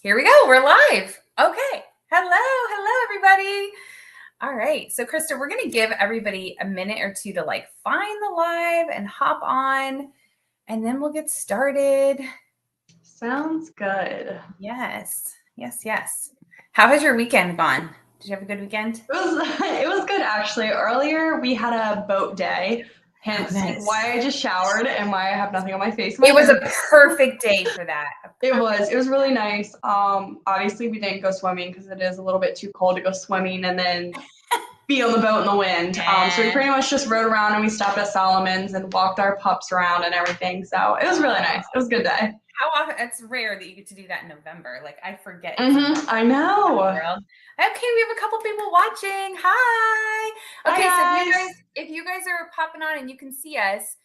Here we go. We're live. Okay. Hello, everybody. All right. So, Krista, we're going to give everybody a minute or two to find the live and hop on, and then we'll get started. Sounds good. Yes. How has your weekend gone? Did you have a good weekend? It was good, actually. Earlier, we had a boat day, hence why I just showered and why I have nothing on my face. It was a perfect day for that. It was really nice. Obviously, we didn't go swimming because it is a little bit too cold to go swimming and then be on the boat in the wind. So we pretty much just rode around and we stopped at Solomon's and walked our pups around and everything. So it was really nice. It was a good day. How often? It's rare that you get to do that in November. I forget. I know. Okay, we have a couple people watching. Hi. Okay, hi, so if you guys are popping on and you can see us,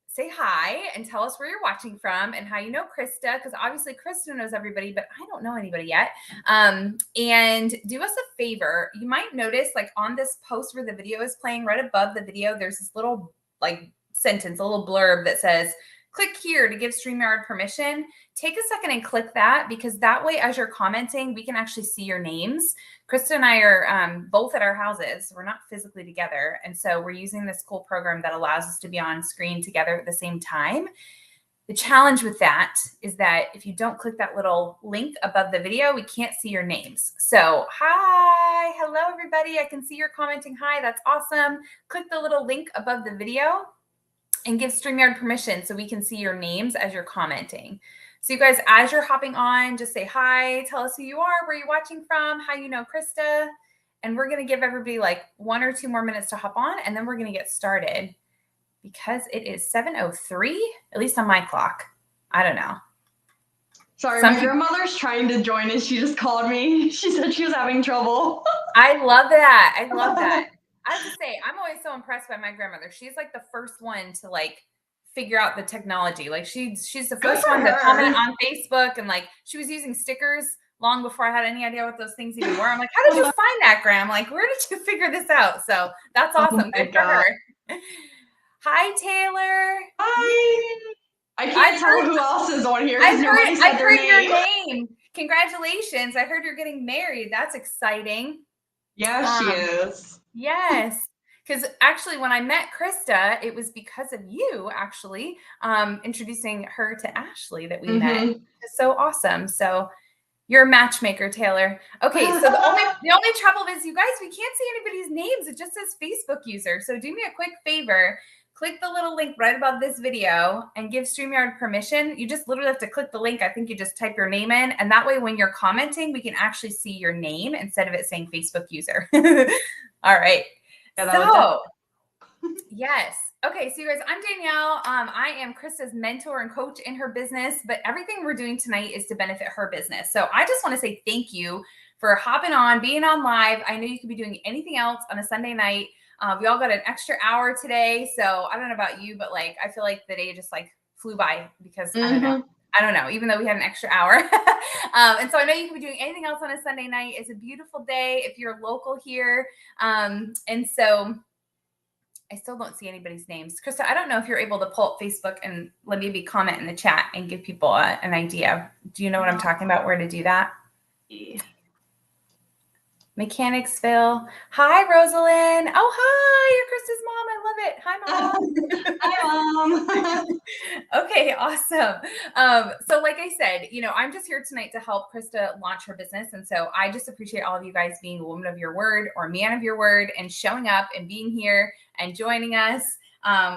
say hi and tell us where you're watching from and how you know Krista, because obviously Krista knows everybody, but I don't know anybody yet. And do us a favor. You might notice on this post where the video is playing, right above the video, there's this little sentence, a little blurb that says, click here to give StreamYard permission. Take a second and click that, because that way, as you're commenting, we can actually see your names. Krista and I are both at our houses. We're not physically together. And so we're using this cool program that allows us to be on screen together at the same time. The challenge with that is that if you don't click that little link above the video, we can't see your names. So hi, hello, everybody. I can see you're commenting. Hi, that's awesome. Click the little link above the video and give StreamYard permission so we can see your names as you're commenting. So you guys, as you're hopping on, just say hi, tell us who you are, where you're watching from, how you know Krista, and we're going to give everybody 1 or 2 more minutes to hop on, and then we're going to get started because it is 7:03, at least on my clock. I don't know. Sorry, my grandmother's trying to join and she just called me. She said she was having trouble. I love that. I have to say, I'm always so impressed by my grandmother. She's the first one to figure out the technology. She's the first one to comment on Facebook, and she was using stickers long before I had any idea what those things even were. I'm how did you find that, Graham? Where did you figure this out? So that's awesome. Good for her. Hi, Taylor. Hi. I can't tell who else is on here. I heard your name. Congratulations. I heard you're getting married. That's exciting. Yeah, she is. Yes. Because actually, when I met Krista, it was because of you actually introducing her to Ashley that we met. It's so awesome. So you're a matchmaker, Taylor. Okay, so the only trouble is, you guys, we can't see anybody's names. It just says Facebook user. So do me a quick favor. Click the little link right above this video and give StreamYard permission. You just literally have to click the link. I think you just type your name in. And that way, when you're commenting, we can actually see your name instead of it saying Facebook user. All right. So, yes. Okay. So you guys, I'm Danielle. I am Krista's mentor and coach in her business, but everything we're doing tonight is to benefit her business. So I just want to say thank you for hopping on, being on live. I know you could be doing anything else on a Sunday night. We all got an extra hour today. So I don't know about you, but I feel like the day just flew by because I don't know, even though we had an extra hour. And so I know you can be doing anything else on a Sunday night. It's a beautiful day if you're local here. And so I still don't see anybody's names. Krista, I don't know if you're able to pull up Facebook and let maybe comment in the chat and give people an idea. Do you know what I'm talking about, where to do that? Mechanicsville. Hi, Rosalind. Oh, hi. You're Krista's mom. I love it. Hi, Mom. Hi, Mom. Okay, awesome. So like I said, I'm just here tonight to help Krista launch her business. And so I just appreciate all of you guys being a woman of your word or a man of your word and showing up and being here and joining us.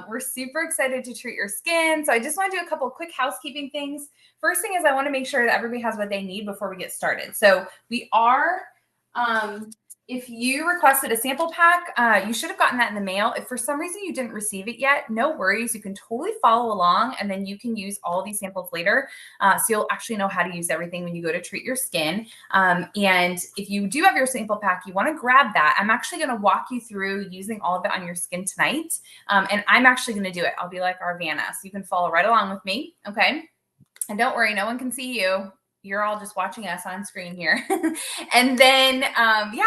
We're super excited to treat your skin. So I just want to do a couple of quick housekeeping things. First thing is I want to make sure that everybody has what they need before we get started. So we are... if you requested a sample pack, you should have gotten that in the mail. If for some reason you didn't receive it yet, no worries. You can totally follow along and then you can use all these samples later. So you'll actually know how to use everything when you go to treat your skin. And if you do have your sample pack, you want to grab that. I'm actually going to walk you through using all of it on your skin tonight. And I'm actually going to do it. I'll be like Arvana. So you can follow right along with me. Okay. And don't worry, no one can see you. You're all just watching us on screen here. And then,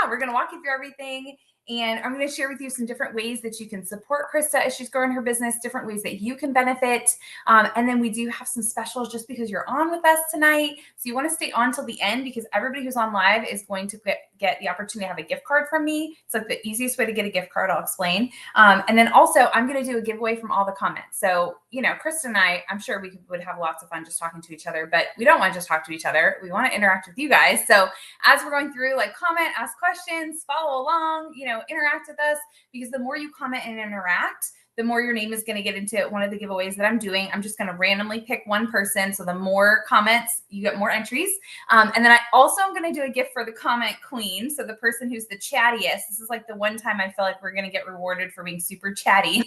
we're going to walk you through everything. And I'm going to share with you some different ways that you can support Krista as she's growing her business, different ways that you can benefit. And then we do have some specials just because you're on with us tonight. So you want to stay on till the end because everybody who's on live is going to get the opportunity to have a gift card from me. It's like the easiest way to get a gift card. I'll explain. And then also I'm going to do a giveaway from all the comments. So, you know, Krista and I'm sure we would have lots of fun just talking to each other, but we don't want to just talk to each other. We want to interact with you guys. So as we're going through, like, comment, ask questions, follow along, you know, interact with us, because the more you comment and interact, the more your name is going to get into one of the giveaways that I'm doing. I'm just going to randomly pick one person. So the more comments, you get more entries. And then I also am going to do a gift for the comment queen. So the person who's the chattiest. This is like the one time I feel like we're going to get rewarded for being super chatty.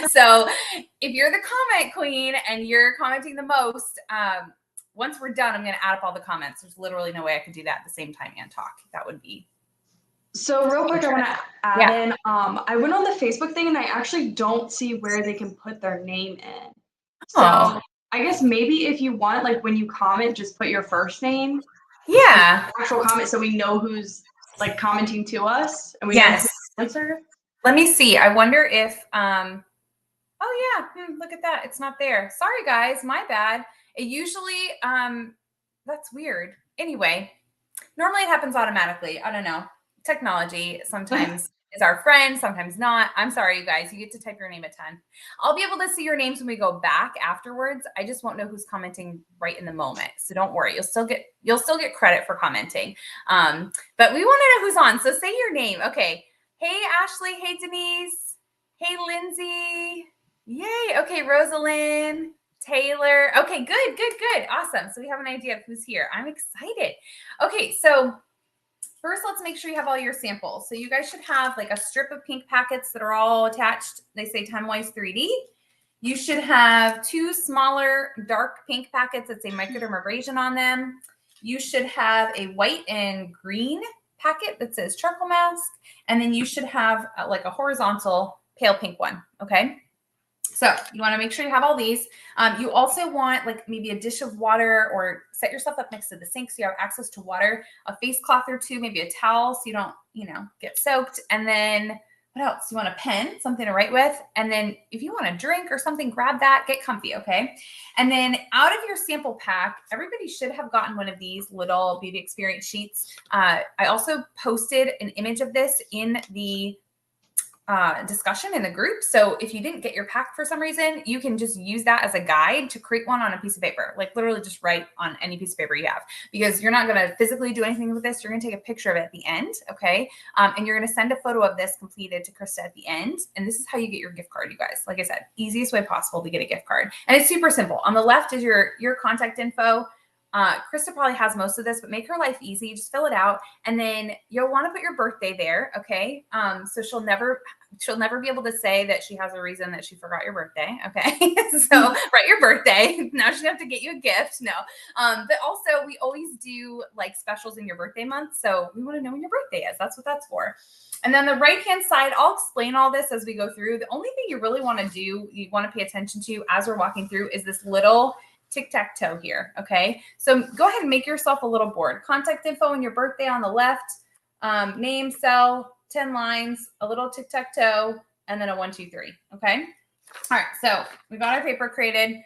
So if you're the comment queen and you're commenting the most, once we're done, I'm going to add up all the comments. There's literally no way I could do that at the same time and talk. That would be. So real quick, I want to add in, I went on the Facebook thing and I actually don't see where they can put their name in. So I guess maybe if you want, like when you comment, just put your first name. Yeah. Actual comment so we know who's like commenting to us and we know who's answer. Let me see. I wonder if, oh yeah, look at that. It's not there. Sorry guys, my bad. It usually, that's weird. Anyway, normally it happens automatically. I don't know. Technology sometimes is our friend, sometimes not. I'm sorry, you guys. You get to type your name a ton. I'll be able to see your names when we go back afterwards. I just won't know who's commenting right in the moment. So don't worry. You'll still get credit for commenting. But we want to know who's on. So say your name. Okay. Hey, Ashley. Hey, Denise. Hey, Lindsay. Yay. Okay, Rosalind. Taylor. Okay, good. Awesome. So we have an idea of who's here. I'm excited. Okay, so first, let's make sure you have all your samples. So you guys should have like a strip of pink packets that are all attached. They say Timewise 3D. You should have 2 smaller dark pink packets that say microdermabrasion on them. You should have a white and green packet that says charcoal mask. And then you should have like a horizontal pale pink one, okay? So you want to make sure you have all these. You also want like maybe a dish of water, or set yourself up next to the sink so you have access to water, a face cloth or 2, maybe a towel so you don't, get soaked. And then what else? You want a pen, something to write with. And then if you want a drink or something, grab that, get comfy, okay? And then out of your sample pack, everybody should have gotten one of these little beauty experience sheets. I also posted an image of this in the discussion in the group. So if you didn't get your pack for some reason, you can just use that as a guide to create one on a piece of paper. Like literally just write on any piece of paper you have, because you're not going to physically do anything with this. You're going to take a picture of it at the end. Okay. And you're going to send a photo of this completed to Krista at the end. And this is how you get your gift card, you guys. Like I said, easiest way possible to get a gift card. And it's super simple. On the left is your contact info. Krista probably has most of this, but make her life easy. Just fill it out. And then you'll want to put your birthday there. Okay. So she'll never be able to say that she has a reason that she forgot your birthday. Okay. So write your birthday. Now she's gonna have to get you a gift. No. But also we always do like specials in your birthday month. So we want to know when your birthday is. That's what that's for. And then the right-hand side, I'll explain all this as we go through. The only thing you really want to do, you want to pay attention to as we're walking through, is this little tic-tac-toe here, okay? So go ahead and make yourself a little board. Contact info and your birthday on the left, name, cell, 10 lines, a little tic-tac-toe, and then a 1, 2, 3, okay? All right, so we got our paper created.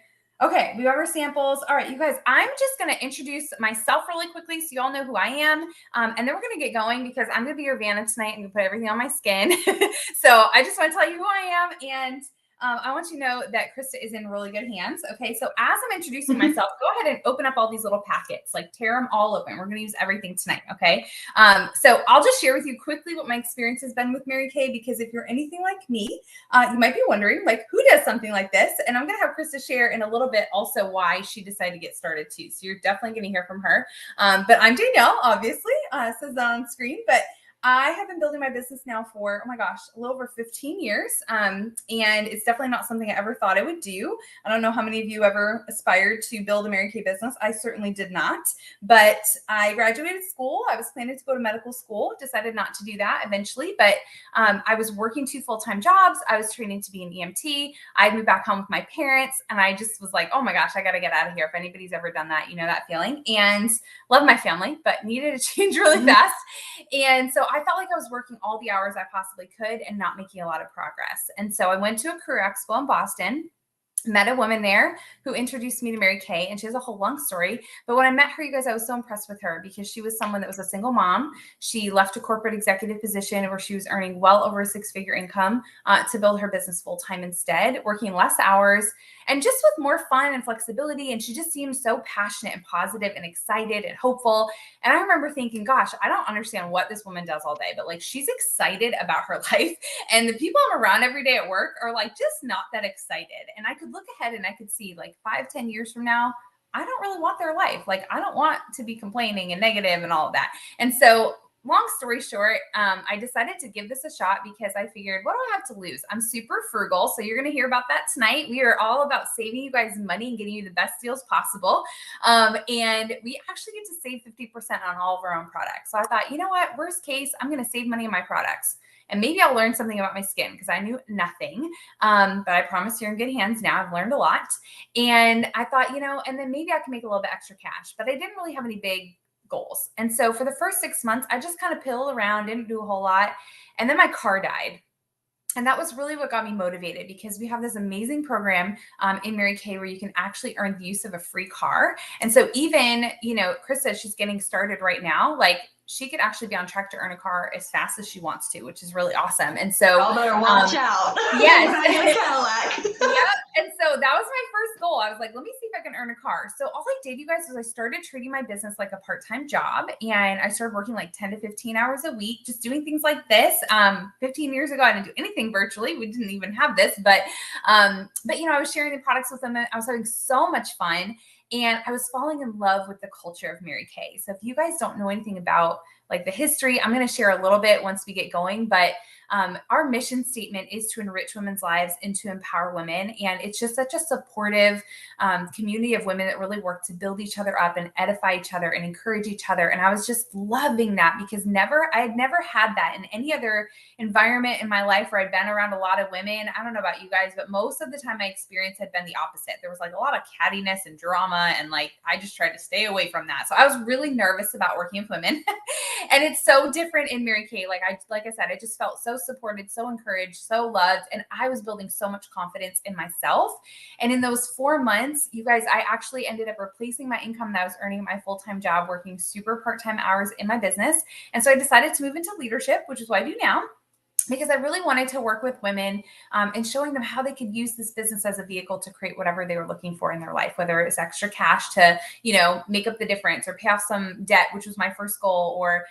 Okay, we have our samples. All right, you guys, I'm just going to introduce myself really quickly so you all know who I am, and then we're going to get going because I'm going to be your Vanna tonight and put everything on my skin. So I just want to tell you who I am, and I want you to know that Krista is in really good hands. Okay, so as I'm introducing myself, go ahead and open up all these little packets, like tear them all open. We're going to use everything tonight, okay? So I'll just share with you quickly what my experience has been with Mary Kay, because if you're anything like me, you might be wondering, like, who does something like this? And I'm going to have Krista share in a little bit also why she decided to get started too. So you're definitely going to hear from her. But I'm Danielle, obviously, says that on screen, but I have been building my business now for, oh my gosh, a little over 15 years. And it's definitely not something I ever thought I would do. I don't know how many of you ever aspired to build a Mary Kay business. I certainly did not, but I graduated school. I was planning to go to medical school, decided not to do that eventually, but I was working 2 full-time jobs. I was training to be an EMT. I moved back home with my parents, and I just was like, oh my gosh, I got to get out of here. If anybody's ever done that, you know that feeling. And love my family, but needed to change really fast. And so I felt like I was working all the hours I possibly could and not making a lot of progress. And so I went to a career expo in Boston, met a woman there who introduced me to Mary Kay, and she has a whole long story. But when I met her, you guys, I was so impressed with her because she was someone that was a single mom. She left a corporate executive position where she was earning well over a six-figure income to build her business full-time instead, working less hours and just with more fun and flexibility. And she just seemed so passionate and positive and excited and hopeful. And I remember thinking, gosh, I don't understand what this woman does all day, but like she's excited about her life. And the people I'm around every day at work are like just not that excited. And I could look ahead and I could see like 5-10 years from now, I don't really want their life. Like I don't want to be complaining and negative and all of that. And so long story short, I decided to give this a shot because I figured, what do I have to lose? I'm super frugal. So you're going to hear about that tonight. We are all about saving you guys money and getting you the best deals possible. And we actually get to save 50% on all of our own products. So I thought, you know what, worst case, I'm going to save money on my products. And maybe I'll learn something about my skin because I knew nothing. But I promise you're in good hands now. I've learned a lot. And I thought, and then maybe I can make a little bit extra cash. But I didn't really have any big goals. And so for the first 6 months, I just kind of piddled around, didn't do a whole lot. And then my car died. And that was really what got me motivated because we have this amazing program in Mary Kay where you can actually earn the use of a free car. And so even, Krista, she's getting started right now. Like she could actually be on track to earn a car as fast as she wants to, which is really awesome. And so y'all better watch out. Yes. Cadillac. Yep. And so that was my first goal. I was like, let me see if I can earn a car. So all I did, you guys, was I started treating my business like a part-time job. And I started working like 10 to 15 hours a week, just doing things like this. 15 years ago, I didn't do anything virtually. We didn't even have this, but I was sharing the products with them. And I was having so much fun. And I was falling in love with the culture of Mary Kay. So if you guys don't know anything about like the history, I'm going to share a little bit once we get going, but our mission statement is to enrich women's lives and to empower women. And it's just such a supportive community of women that really work to build each other up and edify each other and encourage each other. And I was just loving that because I had never had that in any other environment in my life where I'd been around a lot of women. I don't know about you guys, but most of the time my experience had been the opposite. There was like a lot of cattiness and drama. And like, I just tried to stay away from that. So I was really nervous about working with women. And it's so different in Mary Kay. Like I said, I just felt so supported, so encouraged, so loved. And I was building so much confidence in myself. And in those 4 months, you guys, I actually ended up replacing my income that I was earning in my full-time job, working super part-time hours in my business. And so I decided to move into leadership, which is what I do now, because I really wanted to work with women and showing them how they could use this business as a vehicle to create whatever they were looking for in their life, whether it's extra cash to, make up the difference or pay off some debt, which was my first goal. Or,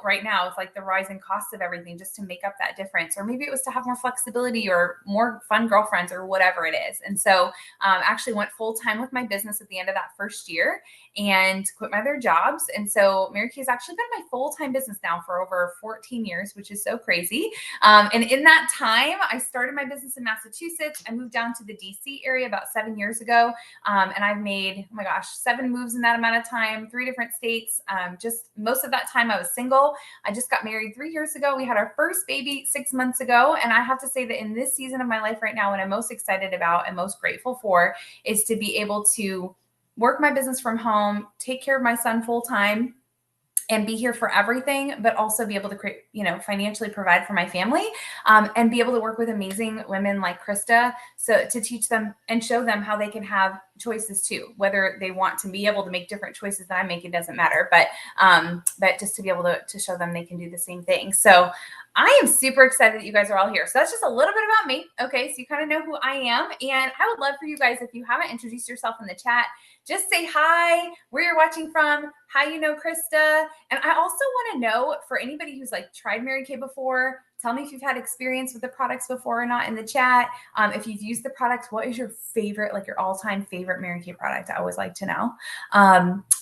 right now it's like the rising cost of everything just to make up that difference. Or maybe it was to have more flexibility or more fun girlfriends or whatever it is. And so actually went full time with my business at the end of that first year and quit my other jobs. And so Mary Kay has actually been my full-time business now for over 14 years, which is so crazy. And in that time, I started my business in Massachusetts. I moved down to the DC area about 7 years ago. And I've made, 7 moves in that amount of time, 3 different states. Just most of that time I was single. I just got married 3 years ago. We had our first baby 6 months ago. And I have to say that in this season of my life right now, what I'm most excited about and most grateful for is to be able to work my business from home, take care of my son full time, and be here for everything, but also be able to create, financially provide for my family, and be able to work with amazing women like Krista. So to teach them and show them how they can have choices too, whether they want to be able to make different choices that I make, it doesn't matter, but just to be able to show them they can do the same thing. So I am super excited that you guys are all here. So that's just a little bit about me. Okay. So you kind of know who I am. And I would love for you guys, if you haven't introduced yourself in the chat, just say hi, where you're watching from, how you know Krista. And I also want to know, for anybody who's like tried Mary Kay before, tell me if you've had experience with the products before or not in the chat. If you've used the products, what is your favorite, like your all-time favorite Mary Kay product? I always like to know.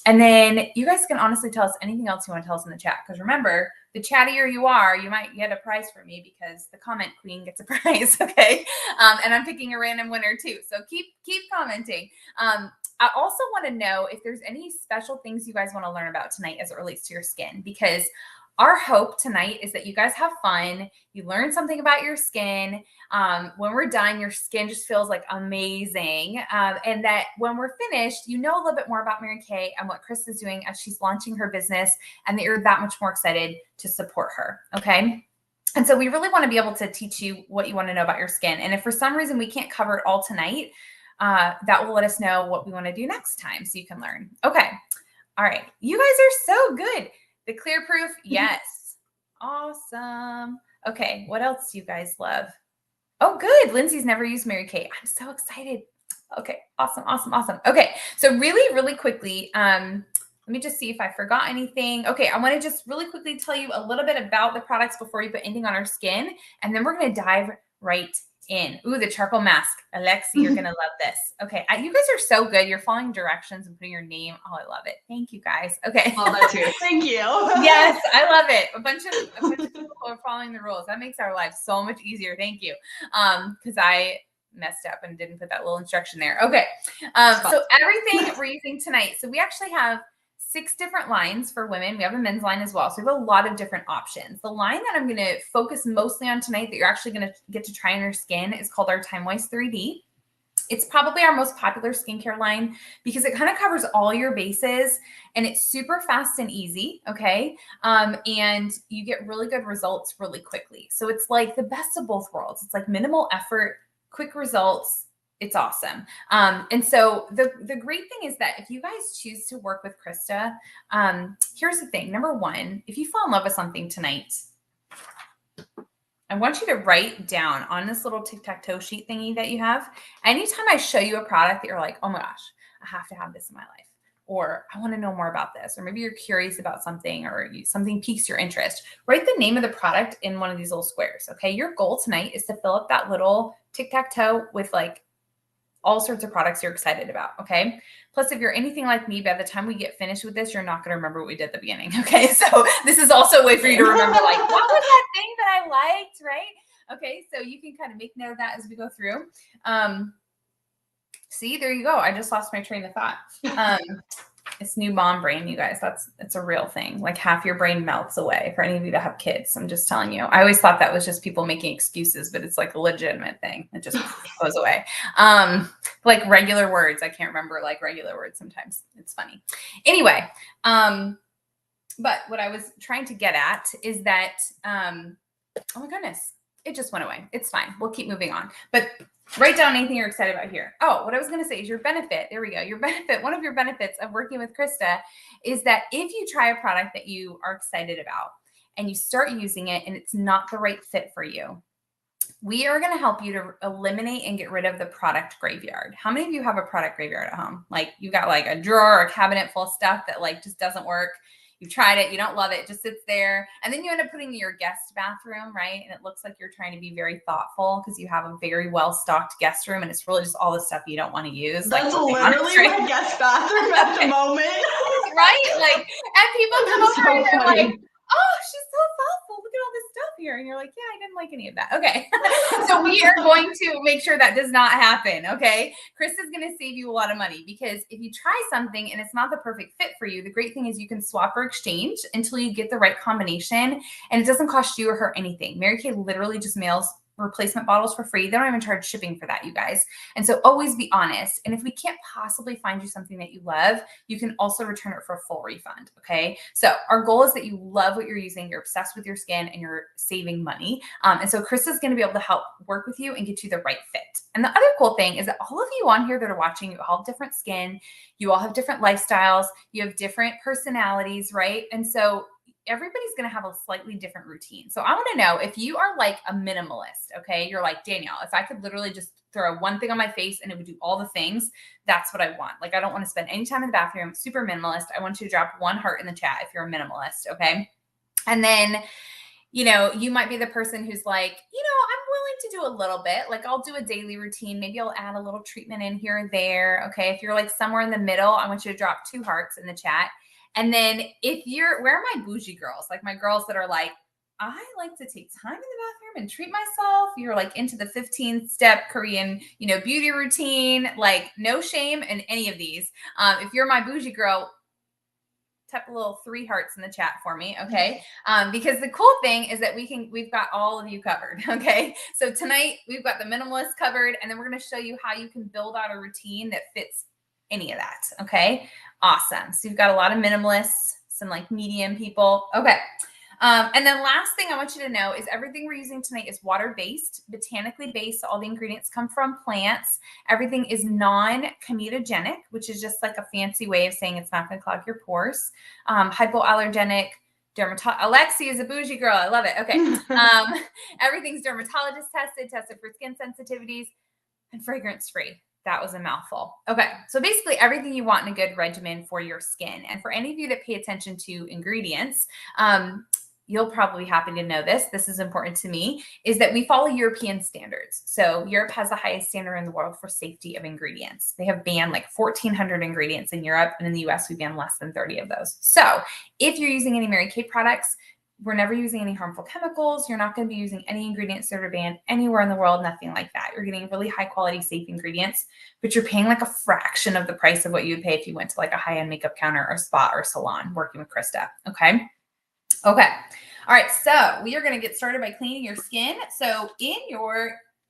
And then you guys can honestly tell us anything else you want to tell us in the chat. Because remember, the chattier you are, you might get a prize from me because the comment queen gets a prize. Okay. And I'm picking a random winner too. So keep commenting. I also want to know if there's any special things you guys want to learn about tonight as it relates to your skin, because our hope tonight is that you guys have fun. You learn something about your skin. When we're done, your skin just feels like amazing. And that when we're finished, you know a little bit more about Mary Kay and what Krista's doing as she's launching her business, and that you're that much more excited to support her. Okay. And so we really want to be able to teach you what you want to know about your skin. And if for some reason we can't cover it all tonight, that will let us know what we want to do next time so you can learn. Okay. All right. You guys are so good. The clear proof. Yes. Awesome. Okay. What else do you guys love? Oh, good. Lindsay's never used Mary Kay. I'm so excited. Okay. Awesome. Awesome. Awesome. Okay. So really, really quickly, let me just see if I forgot anything. Okay, I want to just really quickly tell you a little bit about the products before you put anything on our skin, and then we're going to dive right in. Ooh, the charcoal mask. Alexi, you're going to love this. Okay, you guys are so good. You're following directions and putting your name. Oh, I love it. Thank you, guys. Okay. Love that too. Thank you. Yes, I love it. A bunch of people are following the rules. That makes our life so much easier. Thank you. Because I messed up and didn't put that little instruction there. Okay. So everything we're using tonight. So we actually have 6 different lines for women. We have a men's line as well. So we have a lot of different options. The line that I'm going to focus mostly on tonight that you're actually going to get to try on your skin is called our Time Wise 3D. It's probably our most popular skincare line because it kind of covers all your bases and it's super fast and easy. Okay. And you get really good results really quickly. So it's like the best of both worlds. It's like minimal effort, quick results. It's awesome. And so the great thing is that if you guys choose to work with Krista, here's the thing. Number one, if you fall in love with something tonight, I want you to write down on this little tic-tac-toe sheet thingy that you have. Anytime I show you a product that you're like, oh my gosh, I have to have this in my life, or I want to know more about this, or maybe you're curious about something, or something piques your interest, write the name of the product in one of these little squares. Okay. Your goal tonight is to fill up that little tic-tac-toe with like all sorts of products you're excited about. Okay. Plus, if you're anything like me, by the time we get finished with this, you're not going to remember what we did at the beginning. Okay. So this is also a way for you to remember, like, what was that thing that I liked? Right. Okay. So you can kind of make note of that as we go through. See, there you go. I just lost my train of thought. It's new mom brain, you guys. It's a real thing. Like half your brain melts away for any of you that have kids. I'm just telling you. I always thought that was just people making excuses, but it's like a legitimate thing. It just goes away. Like regular words. I can't remember like regular words sometimes. It's funny. Anyway, but what I was trying to get at is that, oh my goodness, it just went away. It's fine. We'll keep moving on. But write down anything you're excited about here. Oh, what I was going to say is your benefit. There we go. Your benefit. One of your benefits of working with Krista is that if you try a product that you are excited about and you start using it and it's not the right fit for you, we are going to help you to eliminate and get rid of the product graveyard. How many of you have a product graveyard at home? Like you got like a drawer or a cabinet full of stuff that like just doesn't work. You've tried it, you don't love it, it just sits there. And then you end up putting it in your guest bathroom, right? And it looks like you're trying to be very thoughtful because you have a very well-stocked guest room and it's really just all the stuff you don't want to use. That's like, literally my guest bathroom at the moment. Right? Like, and people come over and they're like, oh, she's so thoughtful. Look at all this stuff here. And you're like, yeah, I didn't like any of that. Okay. So we are going to make sure that does not happen. Okay. Krista's going to save you a lot of money because if you try something and it's not the perfect fit for you, the great thing is you can swap or exchange until you get the right combination and it doesn't cost you or her anything. Mary Kay literally just mails replacement bottles for free. They don't even charge shipping for that, you guys. And so always be honest. And if we can't possibly find you something that you love, you can also return it for a full refund. Okay. So our goal is that you love what you're using. You're obsessed with your skin and you're saving money. And so Krista's going to be able to help work with you and get you the right fit. And the other cool thing is that all of you on here that are watching, you all have different skin. You all have different lifestyles. You have different personalities, right? And so everybody's going to have a slightly different routine. So I want to know if you are like a minimalist, okay? You're like, Danielle, if I could literally just throw one thing on my face and it would do all the things, that's what I want. Like, I don't want to spend any time in the bathroom, super minimalist. I want you to drop 1 heart in the chat if you're a minimalist, okay? And then, you know, you might be the person who's like, you know, I'm willing to do a little bit. Like I'll do a daily routine. Maybe I'll add a little treatment in here or there. Okay. If you're like somewhere in the middle, I want you to drop 2 hearts in the chat. And then if you're, where are my bougie girls? Like my girls that are like, I like to take time in the bathroom and treat myself. You're like into the 15-step Korean, you know, beauty routine, like no shame in any of these. If you're my bougie girl, type a little 3 hearts in the chat for me, okay? Because the cool thing is that we've got all of you covered, okay? So tonight we've got the minimalist covered, and then we're going to show you how you can build out a routine that fits any of that, okay? Awesome. So you've got a lot of minimalists, some like medium people. Okay. And then last thing I want you to know is everything we're using tonight is water-based, botanically based. So all the ingredients come from plants. Everything is non-comedogenic, which is just like a fancy way of saying it's not going to clog your pores. Hypoallergenic, Alexi is a bougie girl. I love it. Okay. Everything's dermatologist tested for skin sensitivities, and fragrance-free. That was a mouthful. Okay, so basically everything you want in a good regimen for your skin. And for any of you that pay attention to ingredients, you'll probably be happy to know this. This is important to me, is that we follow European standards. So Europe has the highest standard in the world for safety of ingredients. They have banned like 1,400 ingredients in Europe, and in the US, we ban less than 30 of those. So if you're using any Mary Kay products, we're never using any harmful chemicals. You're not going to be using any ingredients that are banned anywhere in the world, nothing like that. You're getting really high quality, safe ingredients, but you're paying like a fraction of the price of what you would pay if you went to like a high-end makeup counter or spa or salon working with Krista. Okay. Okay. All right. So we are going to get started by cleaning your skin. So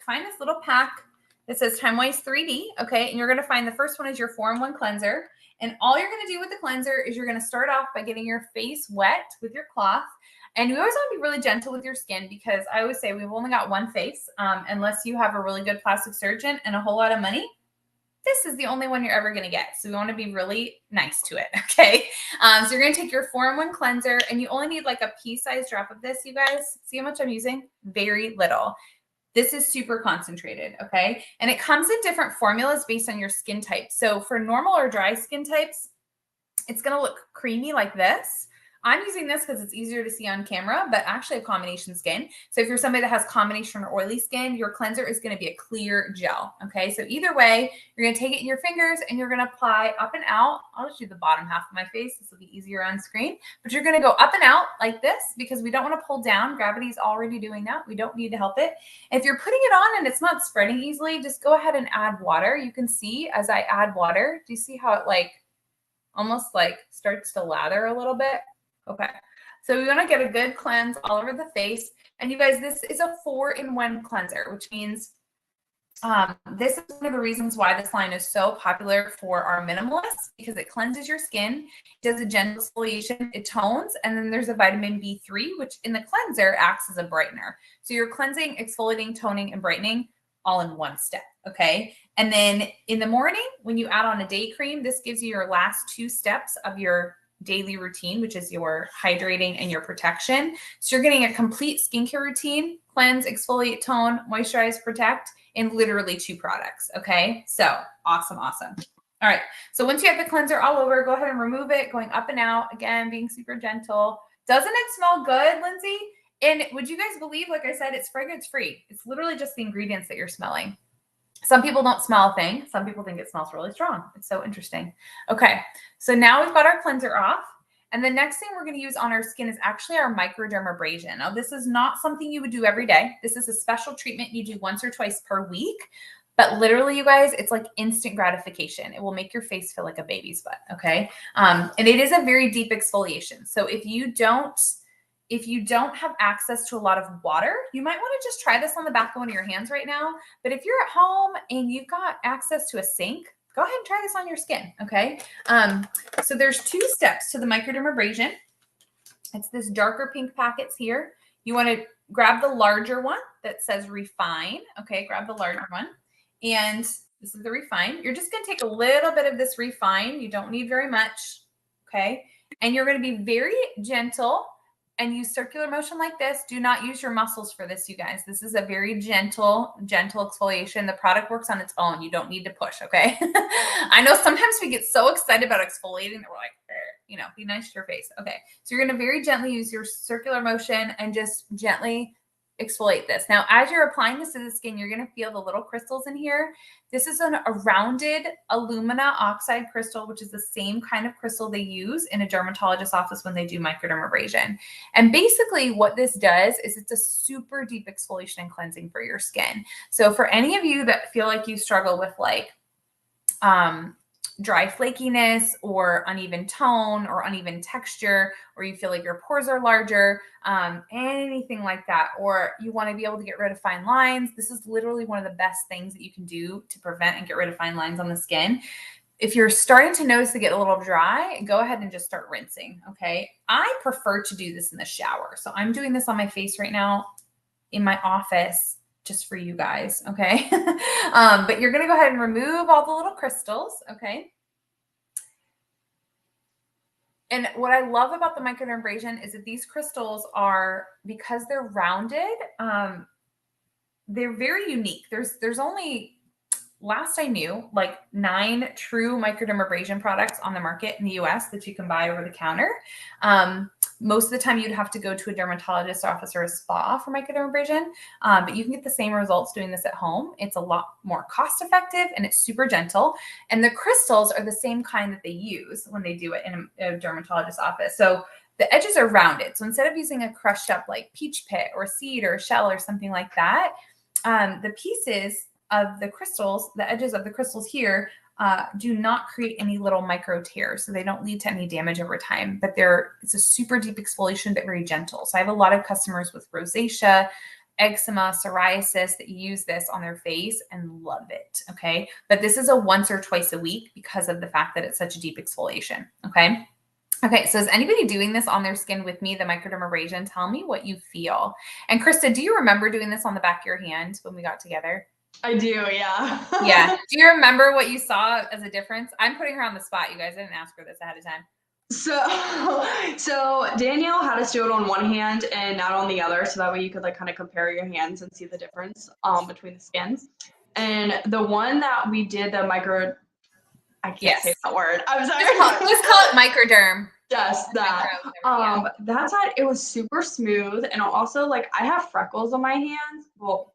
find this little pack that says Time Waste 3D. Okay. And you're going to find the first one is your 4-in-1 cleanser. And all you're going to do with the cleanser is you're going to start off by getting your face wet with your cloth. And you always want to be really gentle with your skin, because I always say we've only got one face. Unless you have a really good plastic surgeon and a whole lot of money, this is the only one you're ever going to get. So we want to be really nice to it. Okay. So you're going to take your 4-in-1 cleanser, and you only need like a pea-sized drop of this. You guys see how much I'm using? Very little. This is super concentrated. Okay. And it comes in different formulas based on your skin type. So for normal or dry skin types, it's going to look creamy like this. I'm using this because it's easier to see on camera, but actually I have combination skin. So if you're somebody that has combination or oily skin, your cleanser is going to be a clear gel. Okay. So either way, you're going to take it in your fingers and you're going to apply up and out. I'll just do the bottom half of my face. This will be easier on screen, but you're going to go up and out like this, because we don't want to pull down. Gravity is already doing that. We don't need to help it. If you're putting it on and it's not spreading easily, just go ahead and add water. You can see as I add water, do you see how it like almost like starts to lather a little bit? Okay, so we want to get a good cleanse all over the face. And you guys, this is a 4-in-1 cleanser, which means this is one of the reasons why this line is so popular for our minimalists, because it cleanses your skin, it does a gentle exfoliation, it tones, and then there's a vitamin B3, which in the cleanser acts as a brightener. So you're cleansing, exfoliating, toning, and brightening all in one step. Okay. And then in the morning, when you add on a day cream, this gives you your last 2 steps of your daily routine, which is your hydrating and your protection. So you're getting a complete skincare routine: cleanse, exfoliate, tone, moisturize, protect, in literally 2 products. Okay. So awesome. Awesome. All right. So once you have the cleanser all over, go ahead and remove it, going up and out, again, being super gentle. Doesn't it smell good, Lindsay? And would you guys believe, like I said, it's fragrance free. It's literally just the ingredients that you're smelling. Some people don't smell a thing. Some people think it smells really strong. It's so interesting. Okay, so now we've got our cleanser off. And the next thing we're going to use on our skin is actually our microdermabrasion. Now, this is not something you would do every day. This is a special treatment you do once or twice per week. But literally, you guys, it's like instant gratification. It will make your face feel like a baby's butt, okay? And it is a very deep exfoliation. So if you don't have access to a lot of water, you might want to just try this on the back of one of your hands right now. But if you're at home and you've got access to a sink, go ahead and try this on your skin, okay? So there's 2 steps to the microdermabrasion. It's this darker pink packets here. You want to grab the larger one that says Refine, okay? Grab the larger one. And this is the Refine. You're just going to take a little bit of this Refine. You don't need very much, okay? And you're going to be very gentle and use circular motion like this. Do not use your muscles for this, you guys. This is a very gentle exfoliation. The product works on its own. You don't need to push, okay? I know sometimes we get so excited about exfoliating that we're like, be nice to your face. Okay, so you're going to very gently use your circular motion and just gently exfoliate this. Now, as you're applying this to the skin, you're going to feel the little crystals in here. This is a rounded alumina oxide crystal, which is the same kind of crystal they use in a dermatologist's office when they do microdermabrasion. And basically what this does is it's a super deep exfoliation and cleansing for your skin. So for any of you that feel like you struggle with like dry flakiness or uneven tone or uneven texture, or you feel like your pores are larger, anything like that, or you want to be able to get rid of fine lines, this is literally one of the best things that you can do to prevent and get rid of fine lines on the skin. If you're starting to notice it get a little dry, go ahead and just start rinsing, okay? I prefer to do this in the shower. So I'm doing this on my face right now in my office just for you guys, okay? But you're gonna go ahead and remove all the little crystals, okay? And what I love about the microdermabrasion is that these crystals are, because they're rounded, they're very unique. There's only, last I knew, like 9 true microdermabrasion products on the market in the US that you can buy over the counter. Most of the time you'd have to go to a dermatologist office or a spa for microdermabrasion, but you can get the same results doing this at home. It's a lot more cost effective and it's super gentle. And the crystals are the same kind that they use when they do it in a dermatologist office. So the edges are rounded. So instead of using a crushed up like peach pit or seed or shell or something like that, the pieces of the crystals, the edges of the crystals here, do not create any little micro tears. So they don't lead to any damage over time, but it's a super deep exfoliation, but very gentle. So I have a lot of customers with rosacea, eczema, psoriasis that use this on their face and love it. Okay. But this is a once or twice a week because of the fact that it's such a deep exfoliation. Okay. Okay, so is anybody doing this on their skin with me, the microdermabrasion? Tell me what you feel. And Krista, do you remember doing this on the back of your hand when we got together? I do, yeah. Yeah. Do you remember what you saw as a difference? I'm putting her on the spot, you guys. I didn't ask her this ahead of time. So Danielle had us do it on one hand and not on the other, so that way you could like kind of compare your hands and see the difference between the skins. And the one that we did the micro, I can't say that word. I'm sorry. Just call it microderm. Yes, that. That side, it was super smooth, and also like I have freckles on my hands. Well,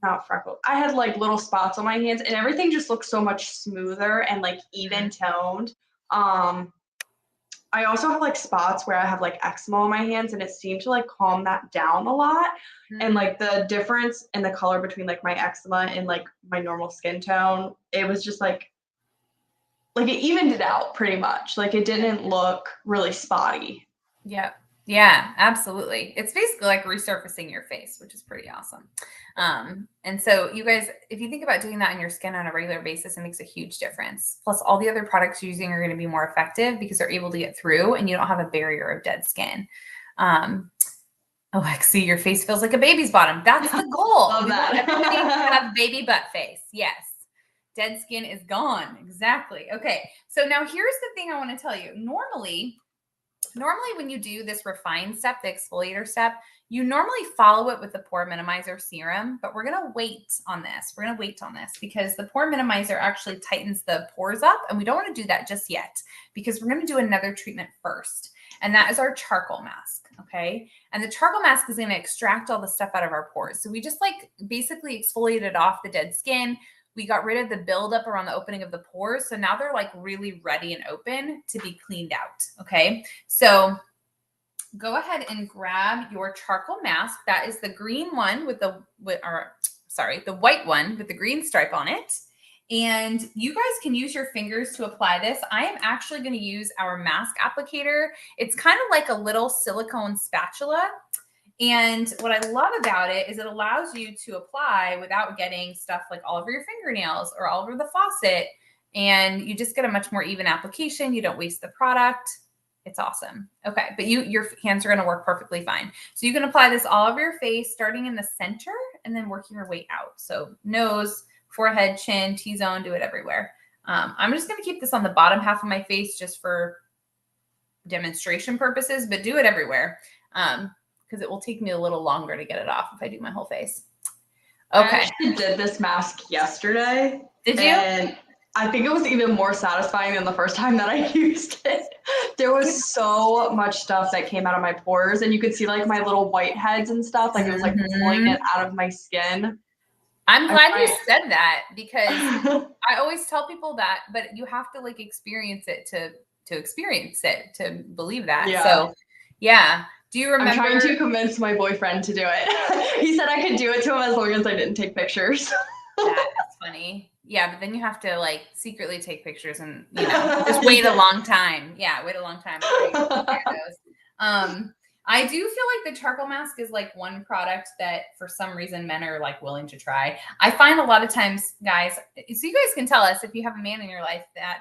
not freckles. I had like little spots on my hands, and everything just looked so much smoother and like even toned. I also have like spots where I have like eczema on my hands, and it seemed to like calm that down a lot. And like the difference in the color between like my eczema and like my normal skin tone, it was just like it evened it out pretty much. Like it didn't look really spotty. Yeah. Yeah, absolutely. It's basically like resurfacing your face, which is pretty awesome. And so you guys, if you think about doing that on your skin on a regular basis, it makes a huge difference. Plus all the other products you're using are going to be more effective because they're able to get through and you don't have a barrier of dead skin. Oh, I see your face feels like a baby's bottom. That's the goal. Love that. Everybody to have baby butt face. Yes. Dead skin is gone. Exactly. Okay. So now here's the thing I want to tell you. Normally when you do this refined step, the exfoliator step, you normally follow it with the pore minimizer serum, but we're going to wait on this. We're going to wait on this because the pore minimizer actually tightens the pores up, and we don't want to do that just yet because we're going to do another treatment first. And that is our charcoal mask. Okay. And the charcoal mask is going to extract all the stuff out of our pores. So we just like basically exfoliated off the dead skin. We got rid of the buildup around the opening of the pores. So now they're like really ready and open to be cleaned out. Okay. So go ahead and grab your charcoal mask. That is the green one the white one with the green stripe on it. And you guys can use your fingers to apply this. I am actually going to use our mask applicator. It's kind of like a little silicone spatula. And what I love about it is it allows you to apply without getting stuff like all over your fingernails or all over the faucet. And you just get a much more even application. You don't waste the product. It's awesome. Okay. But your hands are going to work perfectly fine. So you can apply this all over your face, starting in the center and then working your way out. So nose, forehead, chin, T-zone, do it everywhere. I'm just going to keep this on the bottom half of my face just for demonstration purposes, but do it everywhere. Because it will take me a little longer to get it off if I do my whole face. Okay. I actually did this mask yesterday. Did you? And I think it was even more satisfying than the first time that I used it. There was so much stuff that came out of my pores, and you could see like my little whiteheads and stuff. Like it was like pulling it out of my skin. I'm glad you said that because I always tell people that, but you have to like experience it to experience it to believe that. Yeah. So yeah. Do you remember? I'm trying to convince my boyfriend to do it. He said I could do it to him as long as I didn't take pictures. That is funny. Yeah, but then you have to like secretly take pictures and just wait a long time. Yeah, wait a long time before you wear those. I do feel like the charcoal mask is like one product that for some reason men are like willing to try. I find a lot of times, guys, so you guys can tell us if you have a man in your life that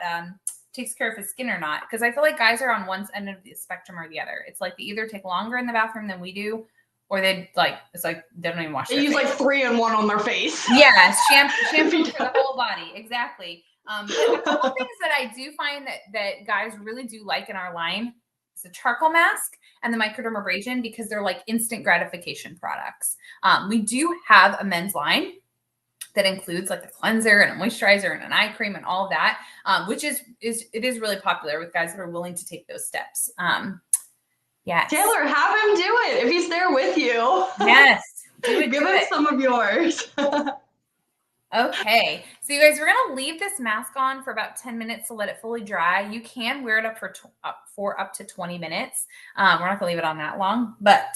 takes care of his skin or not. Because I feel like guys are on one end of the spectrum or the other. It's like they either take longer in the bathroom than we do, or they it's like they don't even wash their face. They use like 3-in-1 on their face. Yeah, shampoo for the whole body. Exactly. But a couple things that I do find that guys really do like in our line is the charcoal mask and the microdermabrasion, because they're like instant gratification products. We do have a men's line that includes like a cleanser and a moisturizer and an eye cream and all of that, which is really popular with guys that are willing to take those steps. Yes. Taylor, have him do it if he's there with you. Yes. Give him some of yours. Okay, so you guys, we're gonna leave this mask on for about 10 minutes to let it fully dry. You can wear it up for up to 20 minutes. We're not gonna leave it on that long, but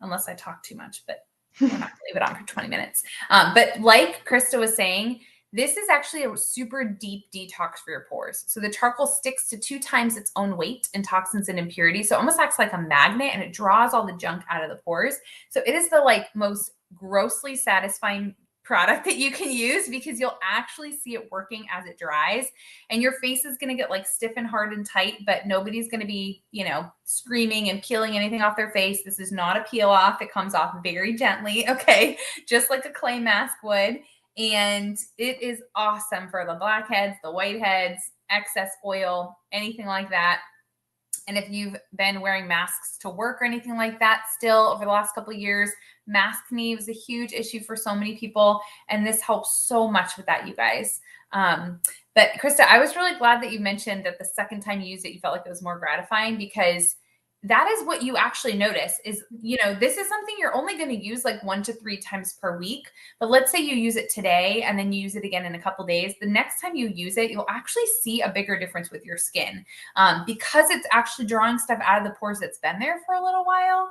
unless I talk too much, but we're not gonna leave it on for 20 minutes. But like Krista was saying, this is actually a super deep detox for your pores. So the charcoal sticks to 2 times its own weight in toxins and impurities. So it almost acts like a magnet, and it draws all the junk out of the pores. So it is the like most grossly satisfying product that you can use, because you'll actually see it working as it dries, and your face is going to get like stiff and hard and tight, but nobody's going to be, screaming and peeling anything off their face. This is not a peel off. It comes off very gently. Okay. Just like a clay mask would. And it is awesome for the blackheads, the whiteheads, excess oil, anything like that. And if you've been wearing masks to work or anything like that still over the last couple of years, mask knee was a huge issue for so many people. And this helps so much with that, you guys. But Krista, I was really glad that you mentioned that the second time you used it, you felt like it was more gratifying, because that is what you actually notice is, this is something you're only going to use like 1 to 3 times per week. But let's say you use it today and then you use it again in a couple of days. The next time you use it, you'll actually see a bigger difference with your skin, because it's actually drawing stuff out of the pores that's been there for a little while.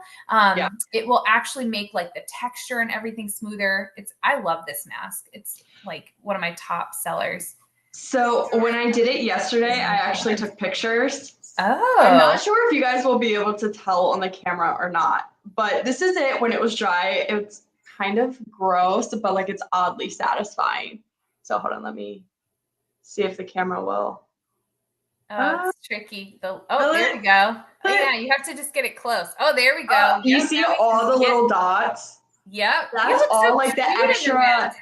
It will actually make like the texture and everything smoother. I love this mask. It's like one of my top sellers. So when I did it yesterday, I actually took pictures. Oh. I'm not sure if you guys will be able to tell on the camera or not, but this is it when it was dry. It's kind of gross, but like it's oddly satisfying. So hold on, let me see if the camera will. Oh, it's tricky. There we go. Oh, yeah, you have to just get it close. Oh, there we go. You see all the little dots? Yep. That's all like the extra